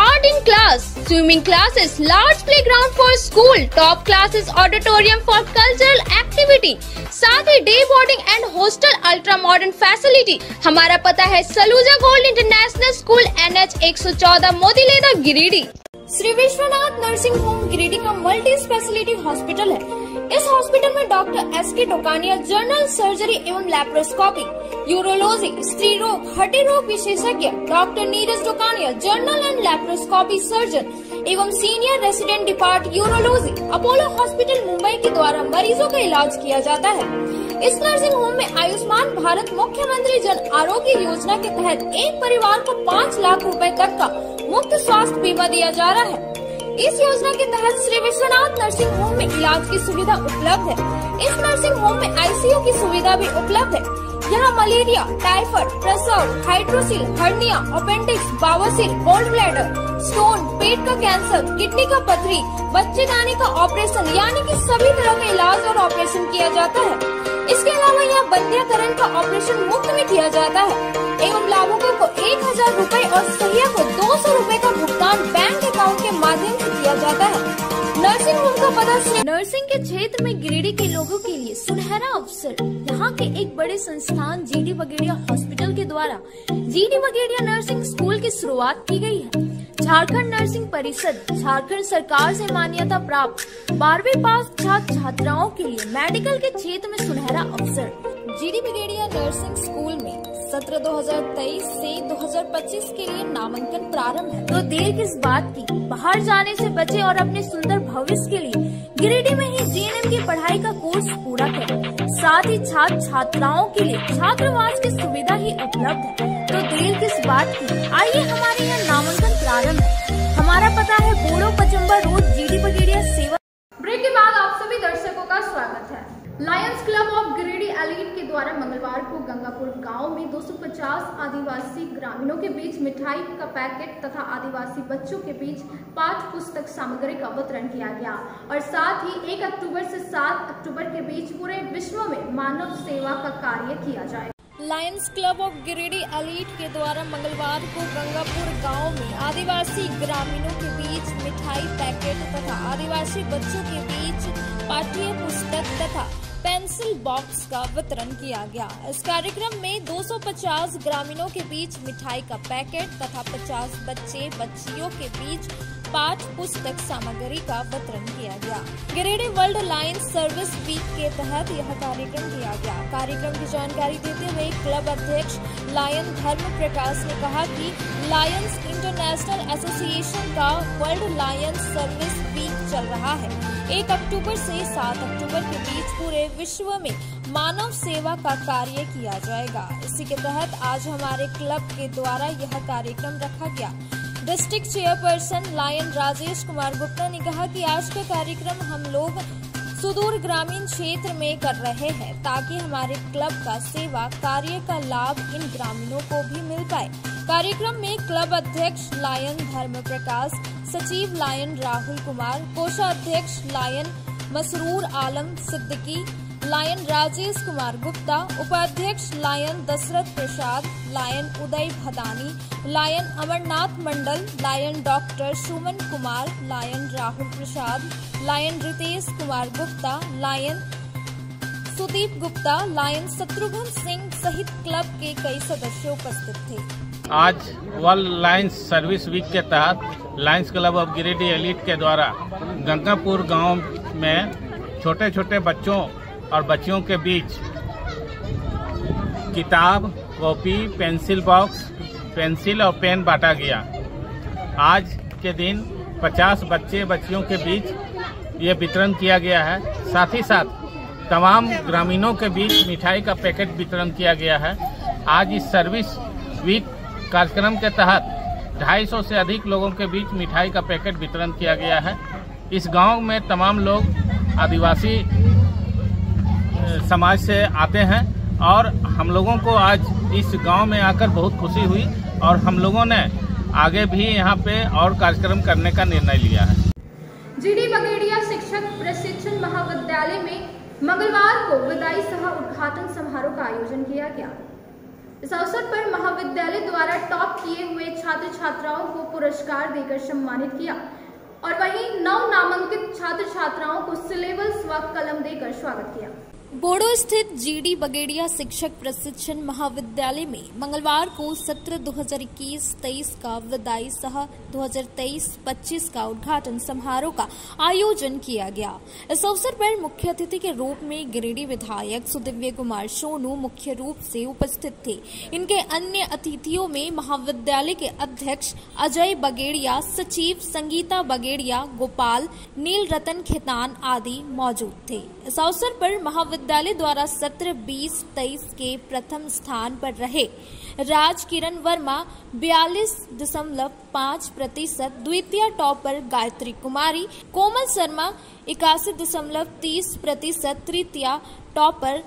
art in class, swimming classes, large playground for school, top classes, auditorium for cultural activity, साथ ही day boarding and hostel, ultra modern facility. हमारा पता है Saluja gold international school, NH 114, Motileda, Giridih. Shri Vishwanath nursing home Giridih का multi speciality hospital है। इस hospital में doctor SK Tokania general surgery एवं लैप्रोस्कोपी, यूरोलॉजी, स्त्री रोग, हड्डी रोग विशेषज्ञ, doctor Neeraj Tokania general and laparoscopy surgeon एवं senior resident depart urology, Apollo hospital Mumbai के द्वारा मरीजों का इलाज किया जाता है। इस नर्सिंग होम में आयुष्मान भारत मुख्यमंत्री जन आरोग्य योजना के तहत एक परिवार को 5 लाख रुपए तक का मुफ्त स्वास्थ्य बीमा दिया जा रहा है। इस योजना के तहत श्री विश्वनाथ नर्सिंग होम में इलाज की सुविधा उपलब्ध है। इस नर्सिंग होम में ICU की सुविधा भी उपलब्ध है। यहाँ मलेरिया, टाइफाइड, प्रसव, हाइड्रोसिल, हर्निया, अपेंडिक्स, बवासीर, गोल्ड ब्लैडर, स्टोन, पेट का कैंसर, किडनी का पथरी, बच्चेदानी का ऑपरेशन यानी कि सभी तरह का इलाज और ऑपरेशन किया जाता है। इसके अलावा यहाँ बंध्याकरण का ऑपरेशन मुफ्त में किया जाता है एवं लाभुकों को 1000 रुपए और सहिया को 200 रुपए का भुगतान बैंक अकाउंट के माध्यम से किया जाता है। नर्सिंग होम का पता नर्सिंग के क्षेत्र में गिरिडीह के लोगों के लिए सुनहरा अवसर। यहाँ के एक बड़े संस्थान GD बगेड़िया हॉस्पिटल के द्वारा GD बगेड़िया नर्सिंग स्कूल की शुरुआत की गई है। झारखंड नर्सिंग परिषद झारखंड सरकार से मान्यता प्राप्त 12वीं पास छात्र छात्राओं के लिए मेडिकल के क्षेत्र में सुनहरा अवसर। GD बगेड़िया नर्सिंग स्कूल में सत्र 2023 से 2025 के लिए नामांकन प्रारंभ है, तो देर किस बात की। बाहर जाने से बचे और अपने सुंदर भविष्य के लिए गिरिडीह में ही जीएनएम की पढ़ाई का कोर्स पूरा करें। साथ ही छात्र छात्राओं के लिए छात्रावास की सुविधा ही उपलब्ध है, तो देर किस बात की। आइए हमारे यहाँ नामांकन प्रारंभ है। हमारा पता है बोड़ो पचम्बा रोड, जीडी बगेड़िया सेवा। ब्रेक के बाद आप सभी दर्शकों का स्वागत है। Lions club of Giridih elite के द्वारा मंगलवार को गंगापुर गांव में 250 आदिवासी ग्रामीणों के बीच मिठाई का पैकेट तथा आदिवासी बच्चों के बीच पाठ्य पुस्तक सामग्री का वितरण किया गया और साथ ही 1 अक्टूबर से 7 अक्टूबर के बीच पूरे विश्व में मानव सेवा का कार्य किया जाए। Lions club of Giridih elite के द्वारा मंगलवार को गंगापुर गांव में आदिवासी ग्रामीणों के बीच मिठाई पैकेट तथा आदिवासी बच्चों के बीच पाठ्य पुस्तक तथा पेंसिल बॉक्स का वितरण किया गया। इस कार्यक्रम में 250 ग्रामीणों के बीच मिठाई का पैकेट तथा 50 बच्चे बच्चियों के बीच पाठ्य पुस्तक सामग्री का वितरण किया गया। Giridih world lions service week के तहत यह कार्यक्रम किया गया। कार्यक्रम की जानकारी देते हुए क्लब अध्यक्ष लायन धर्म प्रकाश ने कहा कि लायंस इंटरनेशनल एसोसिएशन का वर्ल्ड लायंस सर्विस वीक चल रहा है। 1 अक्टूबर से 7 अक्टूबर के बीच पूरे विश्व में मानव सेवा का कार्य किया जाएगा। इसी के तहत आज हमारे क्लब के द्वारा यह कार्यक्रम रखा गया। District chairperson lion Rajesh Kumar Gupta ने कहा कि आज का कार्यक्रम हम लोग सुदूर ग्रामीण क्षेत्र में कर रहे हैं ताकि हमारे क्लब का सेवा कार्य का लाभ इन ग्रामीणों को भी मिल पाए। कार्यक्रम में क्लब अध्यक्ष लायन धर्म प्रकाश, सचिव लायन राहुल कुमार, कोषाध्यक्ष लायन मसरूर आलम सिद्दीकी, लायन राजेश कुमार गुप्ता, उपाध्यक्ष lion Dashrath Prasad, lion Uday Bhadani, lion Amarnath Mandal, lion doctor Suman Kumar, lion Rahul Prasad, lion Ritesh Kumar Gupta, lion Sudeep Gupta, lion Shatrughan Singh सहित क्लब के कई सदस्य उपस्थित थे। आज वर्ल्ड लायंस सर्विस वीक के तहत Lions club of Giridih elite के द्वारा गंगापुर गांव में छोटे छोटे बच्चों और बच्चियों के बीच किताब, कॉपी, पेंसिल बॉक्स, पेंसिल और पेन बांटा गया। आज के दिन 50 बच्चे बच्चियों के बीच ये वितरण किया गया है। साथ ही साथ तमाम ग्रामीणों के बीच मिठाई का पैकेट वितरण किया गया है। आज इस सर्विस वीक कार्यक्रम के तहत 250 से अधिक लोगों के बीच मिठाई का पैकेट वितरण किया गया है। इस गांव में तमाम लोग आदिवासी समाज से आते हैं और हम लोगों को आज इस गांव में आकर बहुत खुशी हुई और हम लोगों ने आगे भी यहां पे और कार्यक्रम करने का निर्णय लिया है। जीडी बगेड़िया शिक्षक प्रशिक्षण महाविद्यालय में मंगलवार को विदाई सह उद्घाटन समारोह का आयोजन किया गया। इस अवसर पर महाविद्यालय द्वारा टॉप किए हुए छात्र छात्राओं को पुरस्कार देकर सम्मानित किया और वहीं नव नामांकित छात्र छात्राओं को सिलेबस व कलम देकर स्वागत किया। बोड़ो स्थित जीडी बगेड़िया शिक्षक प्रशिक्षण महाविद्यालय में मंगलवार को सत्र 2021-23 का विदाई सह 2023-25 का उद्घाटन समारोह का आयोजन किया गया। इस अवसर पर मुख्य अतिथि के रूप में गिरिडीह विधायक सुदिव्य कुमार सोनू मुख्य रूप से उपस्थित थे। इनके अन्य अतिथियों में महाविद्यालय के अध्यक्ष अजय बगेड़िया, सचिव संगीता बगेड़िया, गोपाल, नील रतन खेतान आदि मौजूद थे। इस अवसर पर महाविद्यालय द्वारा सत्र 20-23 के प्रथम स्थान पर रहे राज किरण वर्मा 42.5%, द्वितीय टॉपर गायत्री कुमारी, कोमल शर्मा 81.30%, तृतीय टॉपर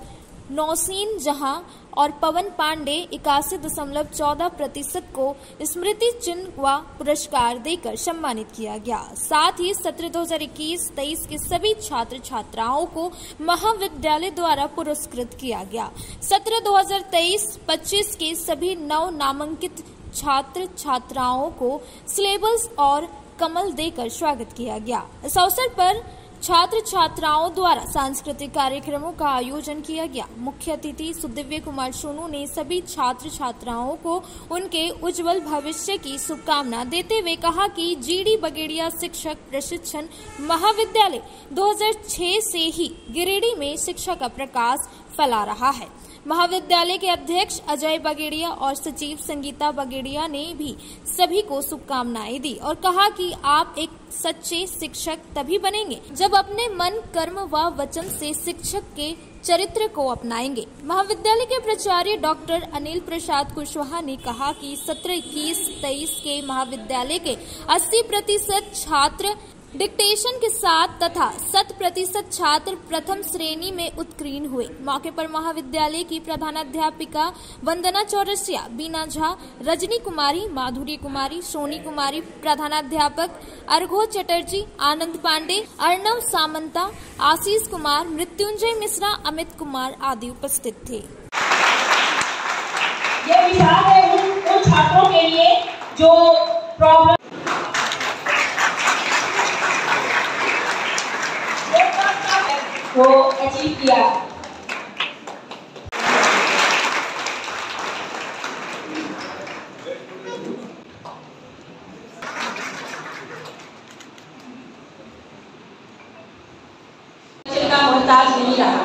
नौसीन जहां और पवन पांडे 81.14% को स्मृति चिन्ह व पुरस्कार देकर सम्मानित किया गया। साथ ही सत्र 2021-23 के सभी छात्र छात्राओं को महाविद्यालय द्वारा पुरस्कृत किया गया। सत्र 2023-25 के सभी नव नामांकित छात्र छात्राओं को सिलेबस और कमल देकर स्वागत किया गया। इस अवसर पर छात्र छात्राओं द्वारा सांस्कृतिक कार्यक्रमों का आयोजन किया गया। मुख्य अतिथि सुदिव्य कुमार सोनू ने सभी छात्र छात्राओं को उनके उज्जवल भविष्य की शुभकामना देते हुए कहा कि जीडी बगेड़िया शिक्षक प्रशिक्षण महाविद्यालय 2006 से ही गिरिडीह में शिक्षा का प्रकाश फैला रहा है। महाविद्यालय के अध्यक्ष अजय बगेड़िया और सचिव संगीता बगेड़िया ने भी सभी को शुभकामनाएं दी और कहा कि आप एक सच्चे शिक्षक तभी बनेंगे जब अपने मन, कर्म व वचन से शिक्षक के चरित्र को अपनाएंगे। महाविद्यालय के प्राचार्य डॉक्टर अनिल प्रसाद कुशवाहा ने कहा कि 17-21-23 के महाविद्यालय के 80% छात्र डिक्टेशन के साथ तथा 100% छात्र प्रथम श्रेणी में उत्तीर्ण हुए। मौके पर महाविद्यालय की प्रधानाध्यापिका वंदना चौरसिया, बीना झा, रजनी कुमारी, माधुरी कुमारी, सोनी कुमारी, प्रधानाध्यापक अर्घो चटर्जी, आनंद पांडे, अर्णव सामंता, आशीष कुमार, मृत्युंजय मिश्रा, अमित कुमार आदि उपस्थित थे। ये मिसाल है उन छात्रों के लिए जो प्रॉब्लम वो अचीव किया। का मोहताज नहीं रहा,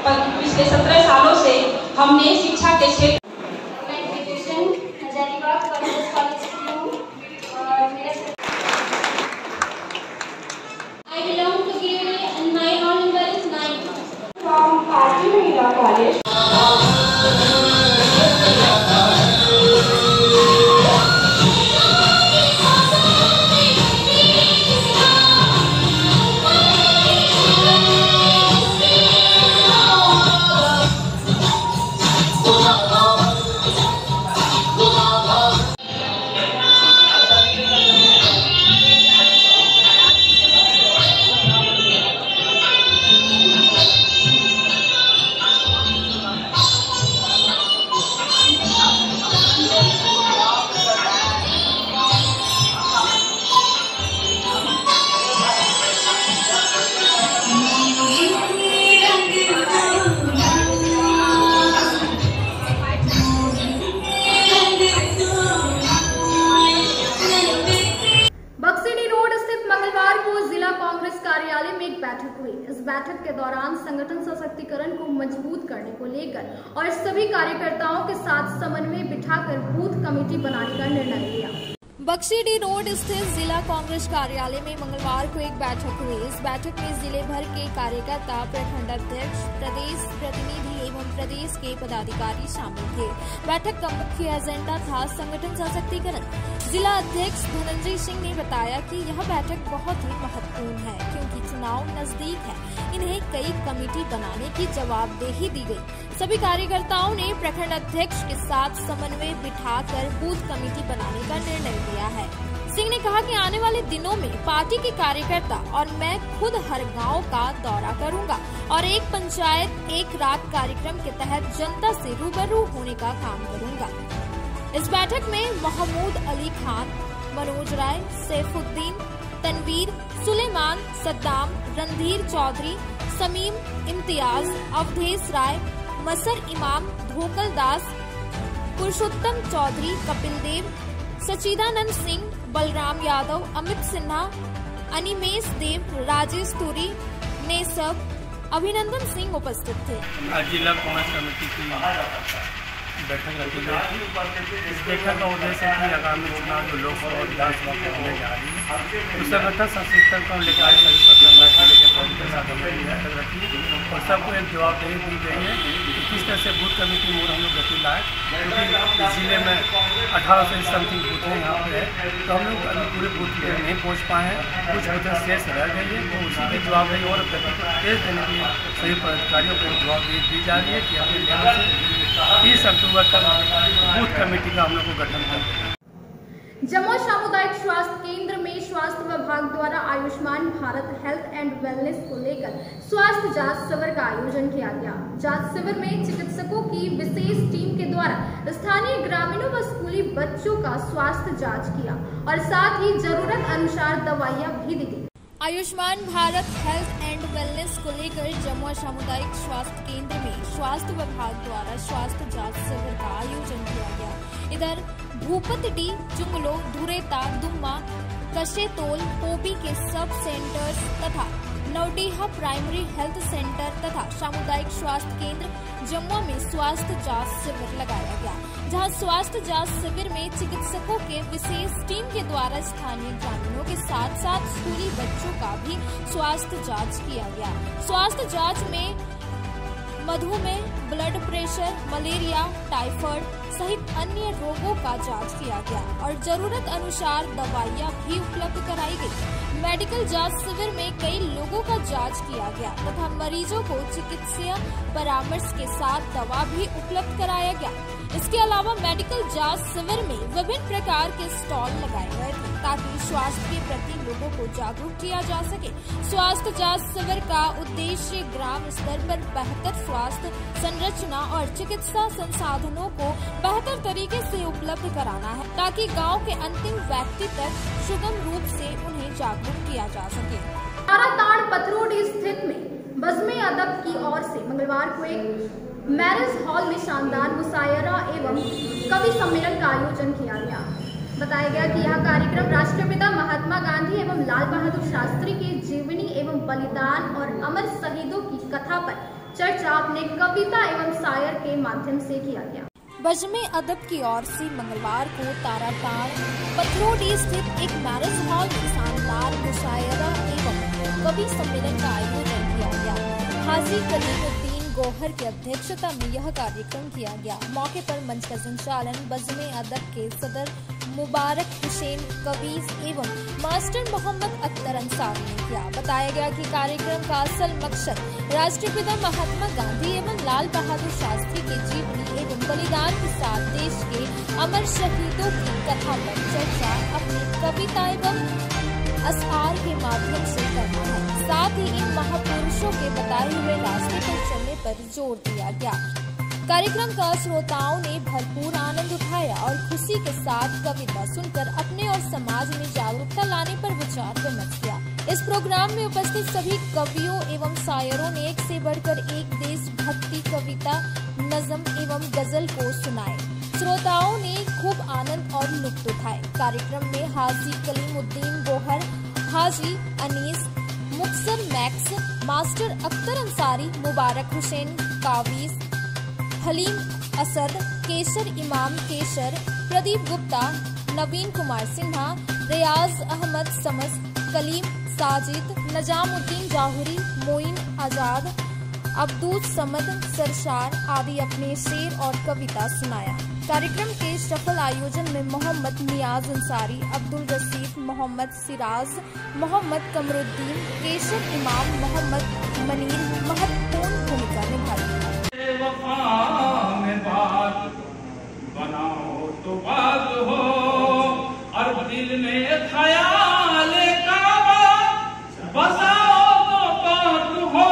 पर पिछले 17 सालों से हमने शिक्षा के क्षेत्र इस बैठक के दौरान संगठन सशक्तिकरण को मजबूत करने को लेकर और सभी कार्यकर्ताओं के साथ समन्वय बिठाकर बूथ कमेटी बनाने का निर्णय लिया। बक्सीडी रोड स्थित जिला कांग्रेस कार्यालय में मंगलवार को एक बैठक हुई। इस बैठक में जिले भर के कार्यकर्ता, प्रखंड अध्यक्ष, प्रदेश प्रतिनिधि एवं प्रदेश के पदाधिकारी शामिल थे। बैठक का मुख्य एजेंडा था संगठन सशक्तिकरण। जिला अध्यक्ष धनंजय सिंह ने बताया कि यह बैठक बहुत ही महत्वपूर्ण है क्योंकि चुनाव नजदीक है। इन्हें कई कमेटी बनाने की जवाबदेही दी गई। सभी कार्यकर्ताओं ने प्रखंड अध्यक्ष के साथ समन्वय बिठाकर बूथ कमेटी बनाने का निर्णय लिया है। सिंह ने कहा कि आने वाले दिनों में पार्टी के कार्यकर्ता और मैं खुद हर गांव का दौरा करूंगा और एक पंचायत एक रात कार्यक्रम के तहत जनता से रूबरू होने का काम करूंगा। इस बैठक में महमूद अली खान, मनोज राय, सैफुद्दीन, तनवीर, सुलेमान, सद्दाम, रणधीर चौधरी, समीम, इम्तियाज, अवधेश राय, मसर इमाम, धोकल दास, पुरुषोत्तम चौधरी, कपिल देव, सचिदानंद सिंह, बलराम यादव, अमित सिन्हा, अनिमेश देव, राजेश तुरी, नेसब, अभिनंदन सिंह उपस्थित थे। जिला कांग्रेस कमेटी की बैठक रखी गई। इस बैठक का उद्देश्य है कि आगामी चुनाव जो लोकसभा और विधानसभा को होने जा रही है उस संगठन सशक्तिकरण को लेकर सभी प्रखंड के साथ हमने बैठक रखी और सबको एक जवाबदेही दी गई है कि किस तरह से बूथ कमेटी मोड हम लोग गति लाए, क्योंकि जिले में 1800 समथिंग बूथ हैं यहाँ पे है, तो हम लोग अभी पूरे बूथ पे नहीं पहुँच पाए हैं, कुछ बूथें शेष रह गई है, तो उसी की जवाबदेही और गति को तेज देने के लिए सभी पदाधिकारियों को जवाबदेही दी जा रही है कि अपने लेवल से 30 अक्टूबर तक बूथ कमेटी का हम लोग को गठन कर। जमुआ सामुदायिक स्वास्थ्य केंद्र में स्वास्थ्य विभाग द्वारा Ayushman Bharat health and wellness को लेकर स्वास्थ्य जांच शिविर का आयोजन किया गया। जांच शिविर में चिकित्सकों की विशेष टीम के द्वारा स्थानीय ग्रामीणों व स्कूली बच्चों का स्वास्थ्य जांच किया और साथ ही जरूरत अनुसार दवाइयां भी दी गई। Ayushman Bharat health and wellness को लेकर जमुआ सामुदायिक स्वास्थ्य केंद्र में स्वास्थ्य विभाग द्वारा स्वास्थ्य जांच शिविर का आयोजन किया गया। इधर भूपतडी, जुंगलो, धुरेता, दुम्मा, कशेतोल, पोबी के सब सेंटर्स तथा नवडेहा प्राइमरी हेल्थ सेंटर तथा सामुदायिक स्वास्थ्य केंद्र जमुआ में स्वास्थ्य जांच शिविर लगाया गया, जहां स्वास्थ्य जांच शिविर में चिकित्सकों के विशेष टीम के द्वारा स्थानीय ग्रामीणों के साथ साथ स्कूली बच्चों का भी स्वास्थ्य जांच किया गया। स्वास्थ्य जांच में मधुमेह, ब्लड प्रेशर, मलेरिया, टाइफाइड सहित अन्य रोगों का जांच किया गया और जरूरत अनुसार दवाइयां भी उपलब्ध कराई गई। मेडिकल जांच शिविर में कई लोगों का जांच किया गया तथा मरीजों को चिकित्सीय परामर्श के साथ दवा भी उपलब्ध कराया गया। इसके अलावा मेडिकल जांच शिविर में विभिन्न प्रकार के स्टॉल लगाए गए थे ताकि स्वास्थ्य के प्रति लोगों को जागरूक किया जा सके। स्वास्थ्य जांच शिविर का उद्देश्य ग्राम स्तर पर बेहतर स्वास्थ्य संरचना और चिकित्सा संसाधनों को बेहतर तरीके से उपलब्ध कराना है ताकि गांव के अंतिम व्यक्ति तक सुगम रूप से उन्हें जागरूक किया जा सके। ताराताड़ पथरोडी स्थित में बज़्म अदब की ओर से मंगलवार को एक मैरिज हॉल में शानदार मुशायरा एवं कवि सम्मेलन का आयोजन किया गया। बताया गया कि यह कार्यक्रम राष्ट्रपिता महात्मा गांधी एवं लाल बहादुर शास्त्री के जीवनी एवं बलिदान और अमर शहीदों की कथा पर चर्चा अपने कविता एवं शायर के माध्यम से किया गया। बज़्म अदब की ओर से मंगलवार को ताराताड़ पथरोडी स्थित एक मैरिज हॉल में शानदार मुशायरा एवं कवि सम्मेलन का आयोजन किया गया। हाजी कलीमुद्दीन गौहर की अध्यक्षता में यह कार्यक्रम किया गया। मौके पर मंच का संचालन बज़्म अदब के सदर मुबारक हुसैन कवीज एवं मास्टर मोहम्मद अख्तर अंसारी ने किया। बताया गया कि कार्यक्रम का असल मकसद राष्ट्रपिता महात्मा गांधी एवं लाल बहादुर शास्त्री के जीवनी एवं बलिदान के साथ देश के अमर शहीदों की कथा पर चर्चा अपनी कविता एवं अशआर के माध्यम से करना है। साथ ही इन महापुरुषों के बताए हुए रास्ते पर चलने पर जोर दिया गया। कार्यक्रम का श्रोताओं ने भरपूर आनंद उठाया और खुशी के साथ कविता सुनकर अपने और समाज में जागरूकता लाने पर विचार विमर्श किया। इस प्रोग्राम में उपस्थित सभी कवियों एवं शायरों ने एक से बढ़कर एक देशभक्ति कविता, नज़म एवं गजल को सुनाए। श्रोताओं ने खूब आनंद और लुत्फ उठाए। कार्यक्रम में हाजी कलीमुद्दीन गौहर, हाजी अनीस, मुक्सर मैक्स, मास्टर अख्तर अंसारी, मुबारक हुसैन कावीज, हलीम असद, केसर इमाम केसर, प्रदीप गुप्ता, नवीन कुमार सिन्हा, रियाज अहमद समस, कलीम साजिद, नजामुद्दीन जाहुरी, मोइन आजाद, अब्दुल समद सरशार आदि अपने शेर और कविता सुनाया। कार्यक्रम के सफल आयोजन में मोहम्मद नियाज अंसारी, अब्दुल रशीद, मोहम्मद सिराज, मोहम्मद कमरुद्दीन, केशव इमाम, मोहम्मद मनीर महत्वपूर्ण भूमिका निभाई। बनाओ तो बात हो और दिल में ख्याल काबा बसाओ तो बात हो,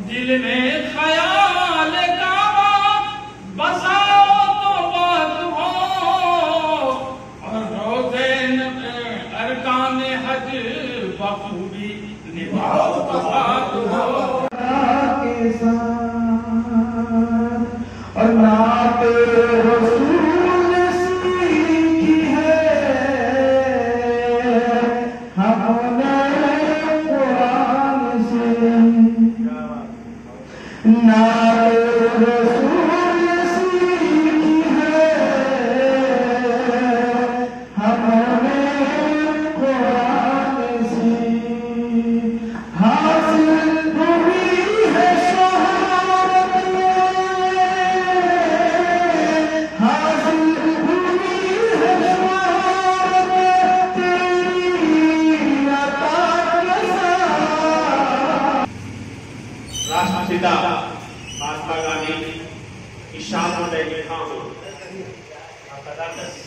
दिल में ख्याल काबा बसाओ तो बात हो और रोज़े अरकान हज बखूबी निभाओ तो बात हो। और नात रसूल सीखी है हमने कुरान से, नात रसूल सीखी है हमने कुरान से, हासिल हुई है राष्ट्रपिता महात्मा गांधी की शान में मैं लिखा हूँ,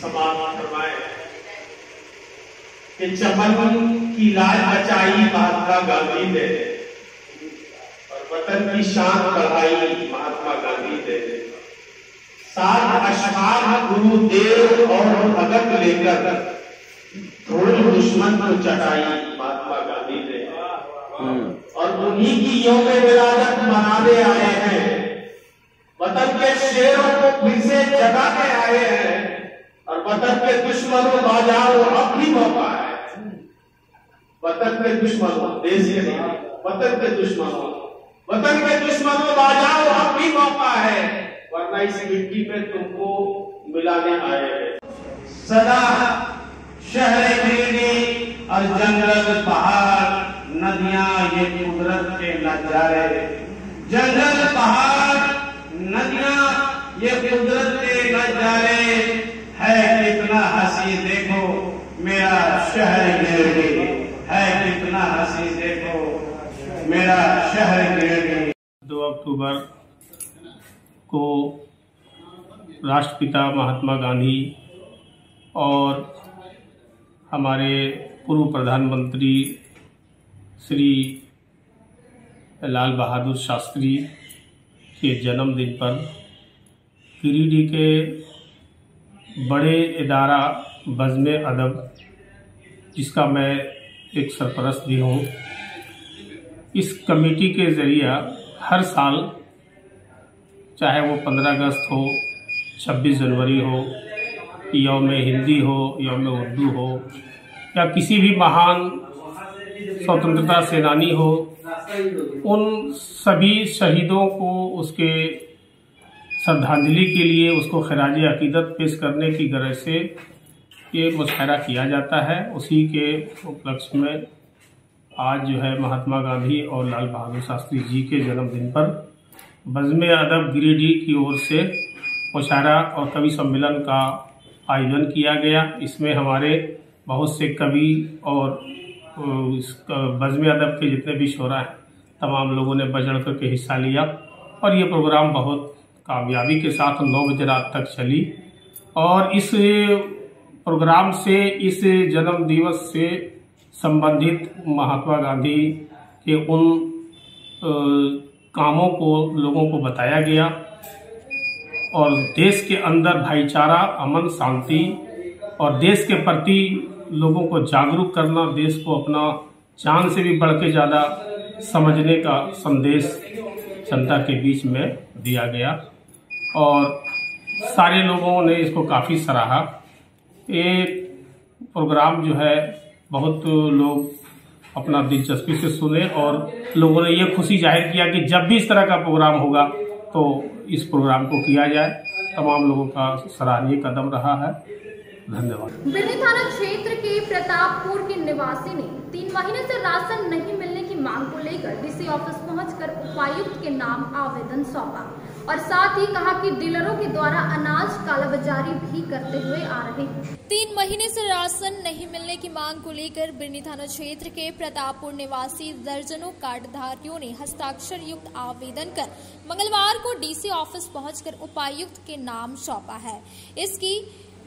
समाप्त फरमाए कि चमन की लाज बचाई महात्मा गांधी ने और वतन की शान बढ़ाई महात्मा गांधी ने, साथ अशफाक गुरुदेव और भगत लेकर धूल दुश्मन को चटाई महात्मा गांधी ने और उन्हीं की यौम विलादत मनाने आए हैं। वतन के शेरों को फिर से जगाने आए हैं और वतन के दुश्मनों बाजारों अब भी मौका है। वतन के दुश्मनों, देश के नहीं, वतन के दुश्मनों, वतन के दुश्मनों आ जाओ, अब भी मौका है, वरना इस मिट्टी में तुमको मिलाने आए हैं। सदा शहर गिरिडीह और जंगल, पहाड़, नदियां ये कुदरत के नजारे, जंगल, पहाड़, नदियां ये कुदरत के नजारे है। कितना हंसी देखो मेरा शहर गिरिडीह, है कितना हंसी देखो मेरा शहर गिरिडीह। 2 अक्टूबर को राष्ट्रपिता महात्मा गांधी और हमारे पूर्व प्रधानमंत्री श्री लाल बहादुर शास्त्री के जन्मदिन पर गिरिडीह के बड़े इदारा बज़्म अदब, जिसका मैं एक सरपरस्त भी हूँ, इस कमेटी के ज़रिए हर साल, चाहे वो 15 अगस्त हो, 26 जनवरी हो, यौम हिंदी हो, यौम उर्दू हो, या किसी भी महान स्वतंत्रता सेनानी हो, उन सभी शहीदों को उसके श्रद्धांजलि के लिए उसको खराज अकीदत पेश करने की गरज से ये मुशायरा किया जाता है। उसी के उपलक्ष्य में आज जो है महात्मा गांधी और लाल बहादुर शास्त्री जी के जन्मदिन पर बज़्म अदब गिरिडीह की ओर से मुशायरा और कवि सम्मेलन का आयोजन किया गया। इसमें हमारे बहुत से कवि और इस बज़्म अदब के जितने भी शोरा हैं, तमाम लोगों ने बढ़ चढ़ करके हिस्सा लिया और ये प्रोग्राम बहुत कामयाबी के साथ 9 बजे रात तक चली। और इस प्रोग्राम से, इस जन्म दिवस से संबंधित महात्मा गांधी के उन कामों को लोगों को बताया गया और देश के अंदर भाईचारा, अमन, शांति और देश के प्रति लोगों को जागरूक करना, देश को अपना जान से भी बढ़ के ज़्यादा समझने का संदेश जनता के बीच में दिया गया और सारे लोगों ने इसको काफ़ी सराहा। ये प्रोग्राम जो है बहुत लोग अपना दिलचस्पी से सुने और लोगों ने ये खुशी जाहिर किया कि जब भी इस तरह का प्रोग्राम होगा तो इस प्रोग्राम को किया जाए। तमाम लोगों का सराहनीय कदम रहा है। धन्यवाद। बिरनी थाना क्षेत्र के प्रतापपुर के निवासी ने 3 महीने से राशन नहीं मिलने की मांग को लेकर डीसी ऑफिस पहुंचकर उपायुक्त के नाम आवेदन सौंपा और साथ ही कहा कि डीलरों के द्वारा अनाज कालाबाजारी भी करते हुए आ रहे हैं। 3 महीने से राशन नहीं मिलने की मांग को लेकर बिरनी थाना क्षेत्र के प्रतापपुर निवासी दर्जनों कार्डधारियों ने हस्ताक्षर युक्त आवेदन कर मंगलवार को डीसी ऑफिस पहुंचकर उपायुक्त के नाम सौंपा है। इसकी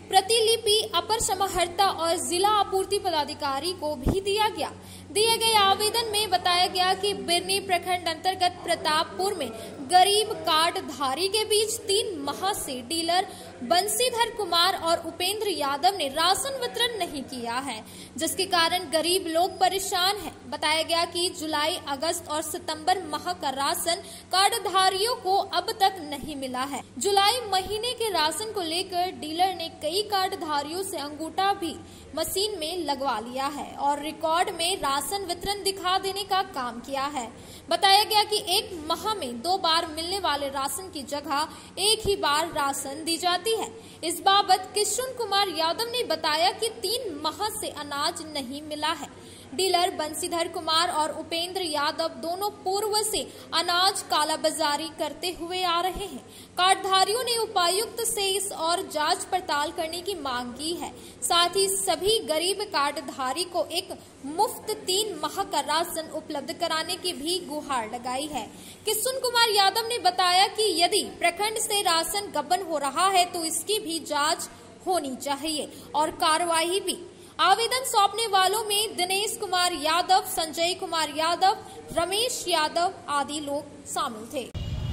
प्रतिलिपि अपर समाहर्ता और जिला आपूर्ति पदाधिकारी को भी दिया गया। दिए गए आवेदन में बताया गया कि बिरनी प्रखंड अंतर्गत प्रतापपुर में गरीब कार्डधारी के बीच 3 माह से डीलर बंसीधर कुमार और उपेंद्र यादव ने राशन वितरण नहीं किया है, जिसके कारण गरीब लोग परेशान हैं। बताया गया कि जुलाई, अगस्त और सितंबर माह का राशन कार्डधारियों को अब तक नहीं मिला है। जुलाई महीने के राशन को लेकर डीलर ने कई कार्डधारियों से अंगूठा भी मशीन में लगवा लिया है और रिकॉर्ड में राशन वितरण दिखा देने का काम किया है। बताया गया कि 1 माह में 2 बार मिलने वाले राशन की जगह 1 ही बार राशन दी जाती है। इस बाबत किशुन कुमार यादव ने बताया कि 3 माह से अनाज नहीं मिला है। डीलर बंसीधर कुमार और उपेंद्र यादव दोनों पूर्व से अनाज कालाबाजारी करते हुए आ रहे हैं। कार्डधारियों ने उपायुक्त से इस और जांच पड़ताल करने की मांग की है। साथ ही सभी गरीब कार्डधारी को एक मुफ्त 3 माह का राशन उपलब्ध कराने की भी गुहार लगाई है। किशुन कुमार यादव ने बताया कि यदि प्रखंड से राशन गबन हो रहा है तो इसकी भी जांच होनी चाहिए और कार्रवाई भी। आवेदन सौंपने वालों में दिनेश कुमार यादव, संजय कुमार यादव, रमेश यादव आदि लोग शामिल थे।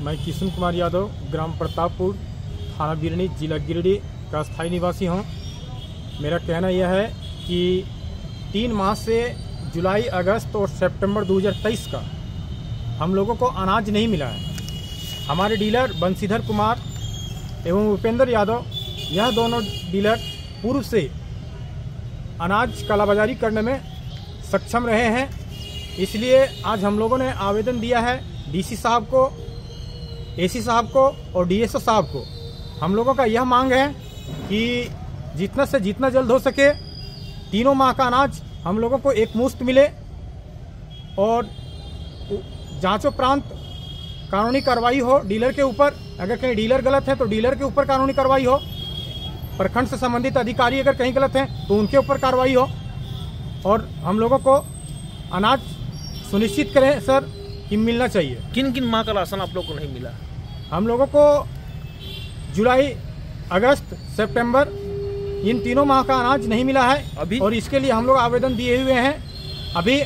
मैं किशुन कुमार यादव, ग्राम प्रतापपुर, थाना बिरनी, जिला गिरिडीह का स्थायी निवासी हूं। मेरा कहना यह है कि 3 माह से जुलाई, अगस्त और सितंबर 2023 का हम लोगों को अनाज नहीं मिला है। हमारे डीलर बंसीधर कुमार एवं उपेंद्र यादव, यह दोनों डीलर पूर्व से अनाज कालाबाजारी करने में सक्षम रहे हैं। इसलिए आज हम लोगों ने आवेदन दिया है डीसी साहब को, एसी साहब को और डीएसओ साहब को। हम लोगों का यह मांग है कि जितना से जितना जल्द हो सके तीनों माह का अनाज हम लोगों को एक मुश्त मिले और जांचोपरांत कानूनी कार्रवाई हो डीलर के ऊपर। अगर कहीं डीलर गलत है तो डीलर के ऊपर कानूनी कार्रवाई हो, प्रखंड से संबंधित अधिकारी अगर कहीं गलत हैं तो उनके ऊपर कार्रवाई हो और हम लोगों को अनाज सुनिश्चित करें सर कि मिलना चाहिए। किन किन माह का राशन आप लोग को नहीं मिला? हम लोगों को जुलाई, अगस्त, सितंबर इन तीनों माह का अनाज नहीं मिला है अभी, और इसके लिए हम लोग आवेदन दिए हुए हैं। अभी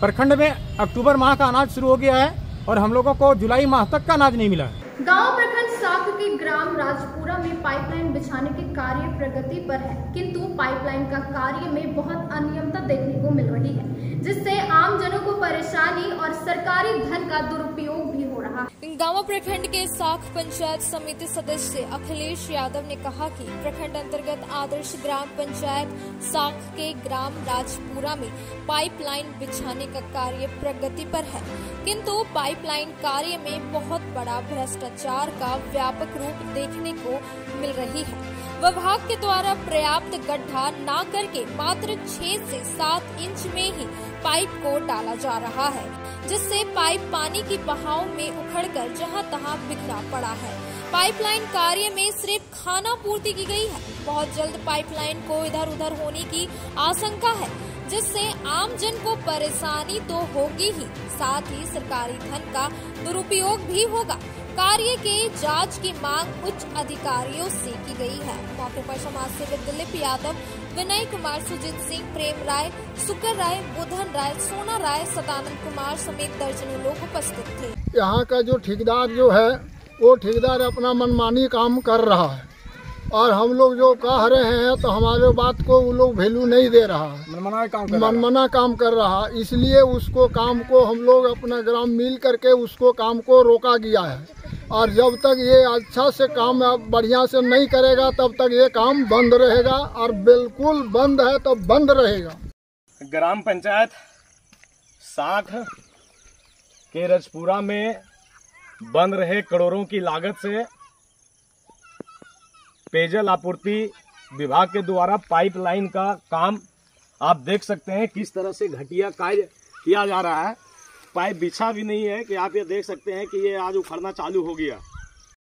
प्रखंड में अक्टूबर माह का अनाज शुरू हो गया है और हम लोगों को जुलाई माह तक का अनाज नहीं मिला है। गांव प्रखंड साख के ग्राम राजपुरा में पाइपलाइन बिछाने के कार्य प्रगति पर है, किंतु पाइपलाइन का कार्य में बहुत अनियमितता देखने को मिल रही है, जिससे आम जनों को परेशानी और सरकारी धन का दुरुपयोग भी हो रहा है। गांव प्रखंड के साख पंचायत समिति सदस्य अखिलेश यादव ने कहा कि प्रखंड अंतर्गत आदर्श ग्राम पंचायत साख के ग्राम राजपुरा में पाइपलाइन बिछाने का कार्य प्रगति पर है, किंतु पाइपलाइन कार्य में बहुत बड़ा भ्रष्टाचार का व्यापक रूप देखने को मिल रही है। विभाग के द्वारा पर्याप्त गड्ढा न करके मात्र 6 से 7 इंच में ही पाइप को डाला जा रहा है, जिससे पाइप पानी की बहाव में उखड़कर जहां तहां बिखरा पड़ा है। पाइपलाइन कार्य में सिर्फ खाना पूर्ति की गई है। बहुत जल्द पाइपलाइन को इधर उधर होने की आशंका है, जिससे आम जन को परेशानी तो होगी ही, साथ ही सरकारी धन का दुरुपयोग भी होगा। कार्य के जांच की मांग उच्च अधिकारियों से की गई है। मौके पर समाज सेवक दिलीप यादव, विनय कुमार, सुजीत सिंह, प्रेम राय, सुकर राय, बुधन राय, सोना राय, सदानंद कुमार समेत दर्जनों लोग उपस्थित थे। यहाँ का जो ठेकेदार जो है वो ठेकेदार अपना मनमानी काम कर रहा है और हम लोग जो कह रहे हैं तो हमारे बात को वो लोग वैल्यू नहीं दे रहा है, मनमाना काम कर रहा है। इसलिए उसको काम को हम लोग अपना ग्राम मिल करके उसको काम को रोका गया है और जब तक ये अच्छा से काम बढ़िया से नहीं करेगा तब तक ये काम बंद रहेगा और बिल्कुल बंद है तो बंद रहेगा। ग्राम पंचायत साख के राजपुरा में बन रहे करोड़ों की लागत से पेयजल आपूर्ति विभाग के द्वारा पाइपलाइन का काम आप देख सकते हैं किस तरह से घटिया कार्य किया जा रहा है। पाइप बिछा भी नहीं है कि आप ये देख सकते हैं कि ये आज उखड़ना चालू हो गया।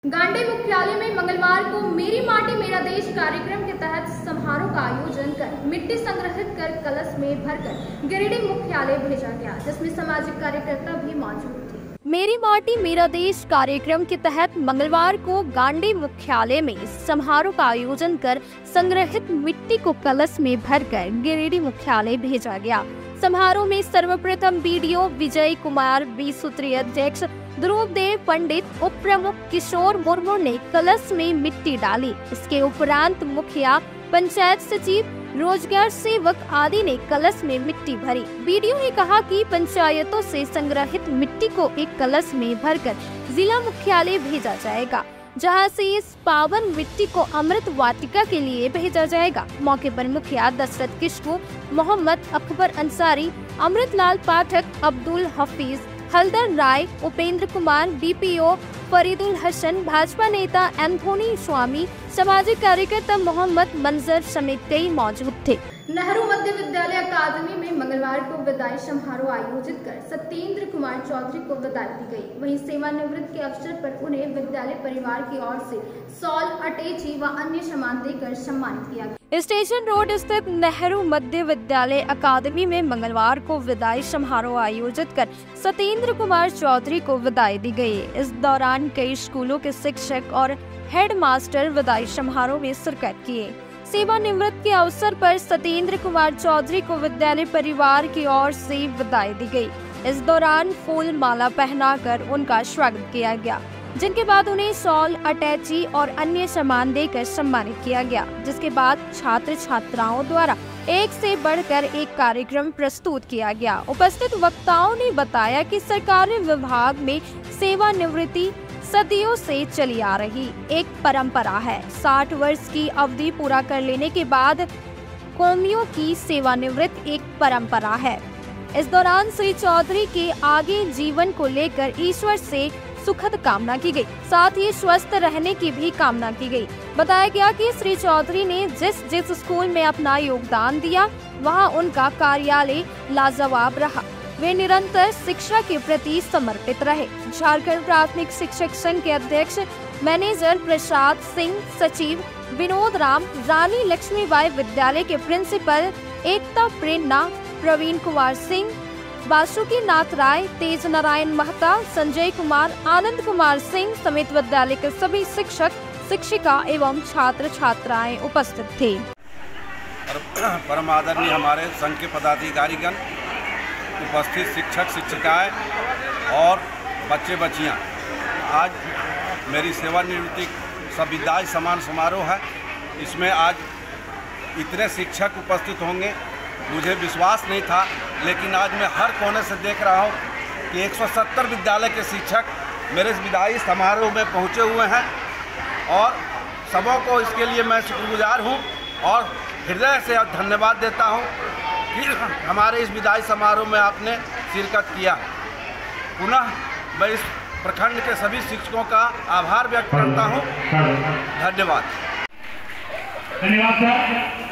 गांडी मुख्यालय में मंगलवार को मेरी माटी मेरा देश कार्यक्रम के तहत समारोह का आयोजन कर मिट्टी संग्रहित कर कलश में भरकर गिरिडीह मुख्यालय भेजा गया, जिसमें सामाजिक कार्यकर्ता भी मौजूद थे। मेरी माटी मेरा देश कार्यक्रम के तहत मंगलवार को गांडी मुख्यालय में समारोह का आयोजन कर संग्रहित मिट्टी को कलश में भरकर गिरिडीह मुख्यालय भेजा गया। समारोह में सर्वप्रथम बीडीओ विजय कुमार, सूत्रीय अध्यक्ष ध्रुवदेव पंडित, उप प्रमुख किशोर मुर्मू ने कलश में मिट्टी डाली। इसके उपरांत मुखिया, पंचायत सचिव, रोजगार सेवक आदि ने कलश में मिट्टी भरी। बीडीओ ने कहा कि पंचायतों से संग्रहित मिट्टी को एक कलश में भरकर जिला मुख्यालय भेजा जाएगा, जहां से इस पावन मिट्टी को अमृत वाटिका के लिए भेजा जाएगा। मौके पर मुखिया दशरथ किशकू, मोहम्मद अकबर अंसारी, अमृतलाल पाठक, अब्दुल हफीज, हलदर राय, उपेंद्र कुमार, बीपीओ फरीदुल हसन, भाजपा नेता एंथोनी स्वामी, सामाजिक कार्यकर्ता मोहम्मद मंजर समेत कई मौजूद थे। नेहरू मध्य विद्यालय अकादमी में मंगलवार को विदाई समारोह आयोजित कर सत्येंद्र कुमार चौधरी को विदाई दी गई। वहीं सेवानिवृत्ति के अवसर पर उन्हें विद्यालय परिवार की ओर से शॉल, अटैची व अन्य सम्मान देकर सम्मानित किया गया। स्टेशन रोड स्थित नेहरू मध्य विद्यालय अकादमी में मंगलवार को विदाई समारोह आयोजित कर सत्येंद्र कुमार चौधरी को विदाई दी गई। इस दौरान कई स्कूलों के शिक्षक और हेडमास्टर विदाई समारोह में शिरकत किए। सेवानिवृत्ति के अवसर पर सत्येंद्र कुमार चौधरी को विद्यालय परिवार की ओर से विदाई दी गई। इस दौरान फूल माला पहनाकर उनका स्वागत किया गया, जिनके बाद उन्हें शॉल, अटैची और अन्य सम्मान देकर सम्मानित किया गया। जिसके बाद छात्र छात्राओं द्वारा एक से बढ़कर एक कार्यक्रम प्रस्तुत किया गया। उपस्थित वक्ताओं ने बताया कि सरकारी विभाग में सेवानिवृत्ति सदियों से चली आ रही एक परंपरा है। 60 वर्ष की अवधि पूरा कर लेने के बाद कौमियों की सेवानिवृत्त एक परंपरा है। इस दौरान श्री चौधरी के आगे जीवन को लेकर ईश्वर से सुखद कामना की गई, साथ ही स्वस्थ रहने की भी कामना की गई। बताया गया कि श्री चौधरी ने जिस स्कूल में अपना योगदान दिया वहां उनका कार्यालय लाजवाब रहा। वे निरंतर शिक्षा के प्रति समर्पित रहे। झारखंड प्राथमिक शिक्षक संघ के अध्यक्ष मैनेजर प्रसाद सिंह, सचिव विनोद राम, रानी लक्ष्मीबाई विद्यालय के प्रिंसिपल एकता प्रेरणा, प्रवीण कुमार सिंह, बासुकी नाथ राय, तेज नारायण महता, संजय कुमार, आनंद कुमार सिंह समेत विद्यालय के सभी शिक्षक, शिक्षिका एवं छात्र छात्राएं उपस्थित थे। परम आदरणीय हमारे संघ के पदाधिकारीगण, उपस्थित शिक्षक शिक्षिकाएं और बच्चे बच्चियां, आज मेरी सेवानिवृत्ति संविदाई सम्मान समारोह है। इसमें आज इतने शिक्षक उपस्थित होंगे मुझे विश्वास नहीं था, लेकिन आज मैं हर कोने से देख रहा हूँ कि 170 विद्यालय के शिक्षक मेरे इस विदाई समारोह में पहुँचे हुए हैं और सबों को इसके लिए मैं शुक्रगुजार हूँ और हृदय से धन्यवाद देता हूँ कि हमारे इस विदाई समारोह में आपने शिरकत किया। पुनः मैं इस प्रखंड के सभी शिक्षकों का आभार व्यक्त करता हूँ। धन्यवाद। धन्यवाद सर।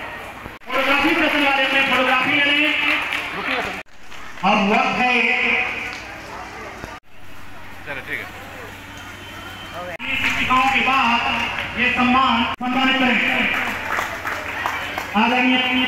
फोटोग्राफी प्रश्न वाले में फोटोग्राफी लेने अब वक्त है। चलो ठीक है। शिक्षिकाओं के बाद ये सम्मानित करेंगे। आदरणीय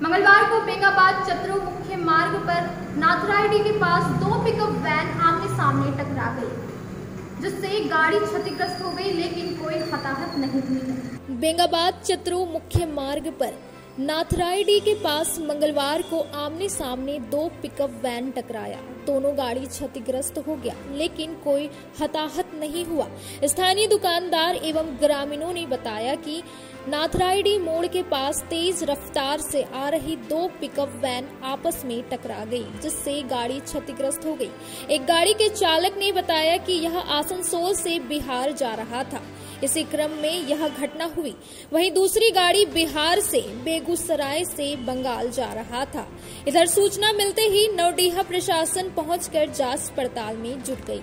मंगलवार को बेंगाबाद चतरू मुख्य मार्ग पर नाथराइडी के पास 2 पिकअप वैन आमने सामने टकरा गई, जिससे गाड़ी क्षतिग्रस्त हो गई, लेकिन कोई हताहत नहीं हुई। बेंगाबाद चतरू मुख्य मार्ग पर नाथराइडी के पास मंगलवार को आमने सामने 2 पिकअप वैन टकराया। दोनों गाड़ी क्षतिग्रस्त हो गया, लेकिन कोई हताहत नहीं हुआ। स्थानीय दुकानदार एवं ग्रामीणों ने बताया कि नाथराइडी मोड़ के पास तेज रफ्तार से आ रही 2 पिकअप वैन आपस में टकरा गई, जिससे गाड़ी क्षतिग्रस्त हो गई। एक गाड़ी के चालक ने बताया कि यह आसनसोल से बिहार जा रहा था, इसी क्रम में यह घटना हुई। वहीं दूसरी गाड़ी बिहार से बेगूसराय से बंगाल जा रहा था। इधर सूचना मिलते ही नवडीहा प्रशासन पहुंचकर जांच पड़ताल में जुट गई।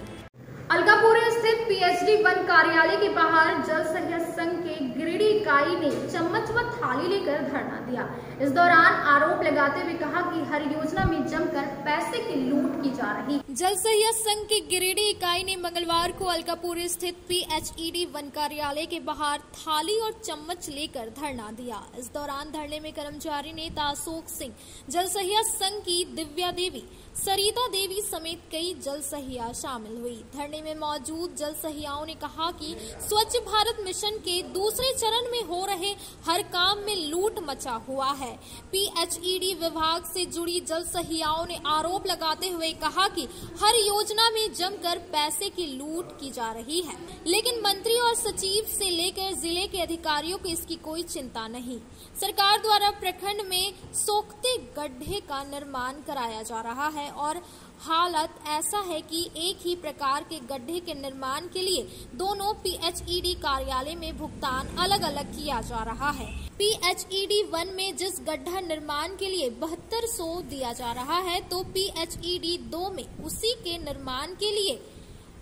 अलकापुरी स्थित पीएचडी वन कार्यालय के बाहर जल सहयोग संघ के गिरिडीह इकाई ने चम्मच व थाली लेकर धरना दिया। इस दौरान आरोप लगाते हुए कहा कि हर योजना में जमकर पैसे की लूट की जा रही। जल सहयोग संघ की गिरिडीह इकाई ने मंगलवार को अलकापुरी स्थित पीएचईडी वन कार्यालय के बाहर थाली और चम्मच लेकर धरना दिया। इस दौरान धरने में कर्मचारी नेता अशोक सिंह, जल सहयोग संघ की दिव्या देवी, सरिता देवी समेत कई जल सहिया शामिल हुई। धरने में मौजूद जल सहियाओं ने कहा कि स्वच्छ भारत मिशन के दूसरे चरण में हो रहे हर काम में लूट मचा हुआ है। पीएचईडी विभाग से जुड़ी जल सहियाओं ने आरोप लगाते हुए कहा कि हर योजना में जमकर पैसे की लूट की जा रही है, लेकिन मंत्री और सचिव से लेकर जिले के अधिकारियों को इसकी कोई चिंता नहीं। सरकार द्वारा प्रखंड में सोखते गड्ढे का निर्माण कराया जा रहा है और हालत ऐसा है कि एक ही प्रकार के गड्ढे के निर्माण के लिए दोनों पीएचईडी कार्यालय में भुगतान अलग अलग किया जा रहा है। पीएचईडी 1 में जिस गड्ढा निर्माण के लिए 7200 दिया जा रहा है, तो पीएचईडी 2 में उसी के निर्माण के लिए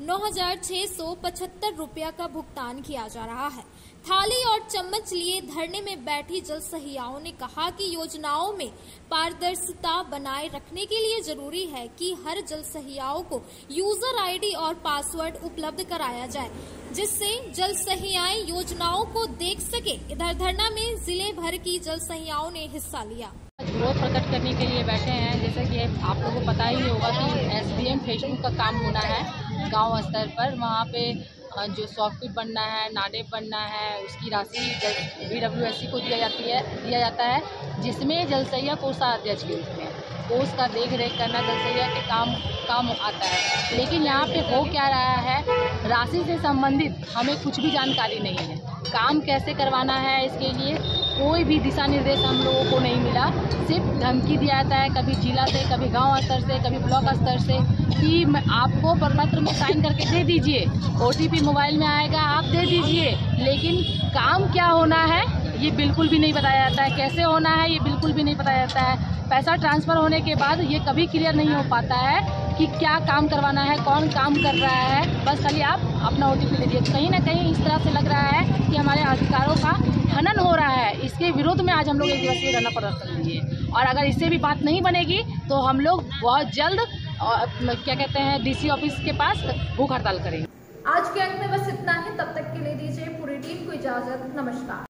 9675 रुपया का भुगतान किया जा रहा है। थाली और चम्मच लिए धरने में बैठी जल सहियाओं ने कहा कि योजनाओं में पारदर्शिता बनाए रखने के लिए जरूरी है कि हर जल सहियाओं को यूजर आईडी और पासवर्ड उपलब्ध कराया जाए, जिससे जल सहियाएं योजनाओं को देख सके। इधर धरना में जिले भर की जल सहियाओं ने हिस्सा लिया। विरोध प्रकट करने के लिए बैठे हैं। जैसा कि आप लोगों को पता ही होगा कि एसडीएम फेज 2 का काम होना है गांव स्तर पर। वहां पे जो सॉफ्टवेयर बनना है, नाडेप बनना है, उसकी राशि BWSC को दिया जाता है, जिसमें जल सहिया कोषाध्यक्ष के रूप में कोष का देख रेख करना जल सहिया के काम आता है। लेकिन यहाँ पे हो क्या रहा है, राशि से संबंधित हमें कुछ भी जानकारी नहीं है। काम कैसे करवाना है इसके लिए कोई भी दिशा निर्देश हम लोगों को नहीं मिला। सिर्फ धमकी दिया जाता है, कभी जिला से, कभी गांव स्तर से, कभी ब्लॉक स्तर से, कि आपको प्रपत्र में साइन करके दे दीजिए, OTP मोबाइल में आएगा, आप दे दीजिए। लेकिन काम क्या होना है ये बिल्कुल भी नहीं बताया जाता है। कैसे होना है ये बिल्कुल भी नहीं बताया जाता है। पैसा ट्रांसफ़र होने के बाद ये कभी क्लियर नहीं हो पाता है कि क्या काम करवाना है, कौन काम कर रहा है। बस खाली आप अपना OTP ले दीजिए। कहीं ना कहीं इस तरह से लग रहा है कि हमारे अधिकारों का हनन हो रहा है। इसके विरोध में आज हम लोग एक दिवसीय धरना प्रदर्शन किए और अगर इससे भी बात नहीं बनेगी तो हम लोग बहुत जल्द क्या कहते हैं DC ऑफिस के पास भूख हड़ताल करेंगे। आज के अंक में बस इतना ही। तब तक के लिए दीजिए पूरी टीम को इजाजत। नमस्कार।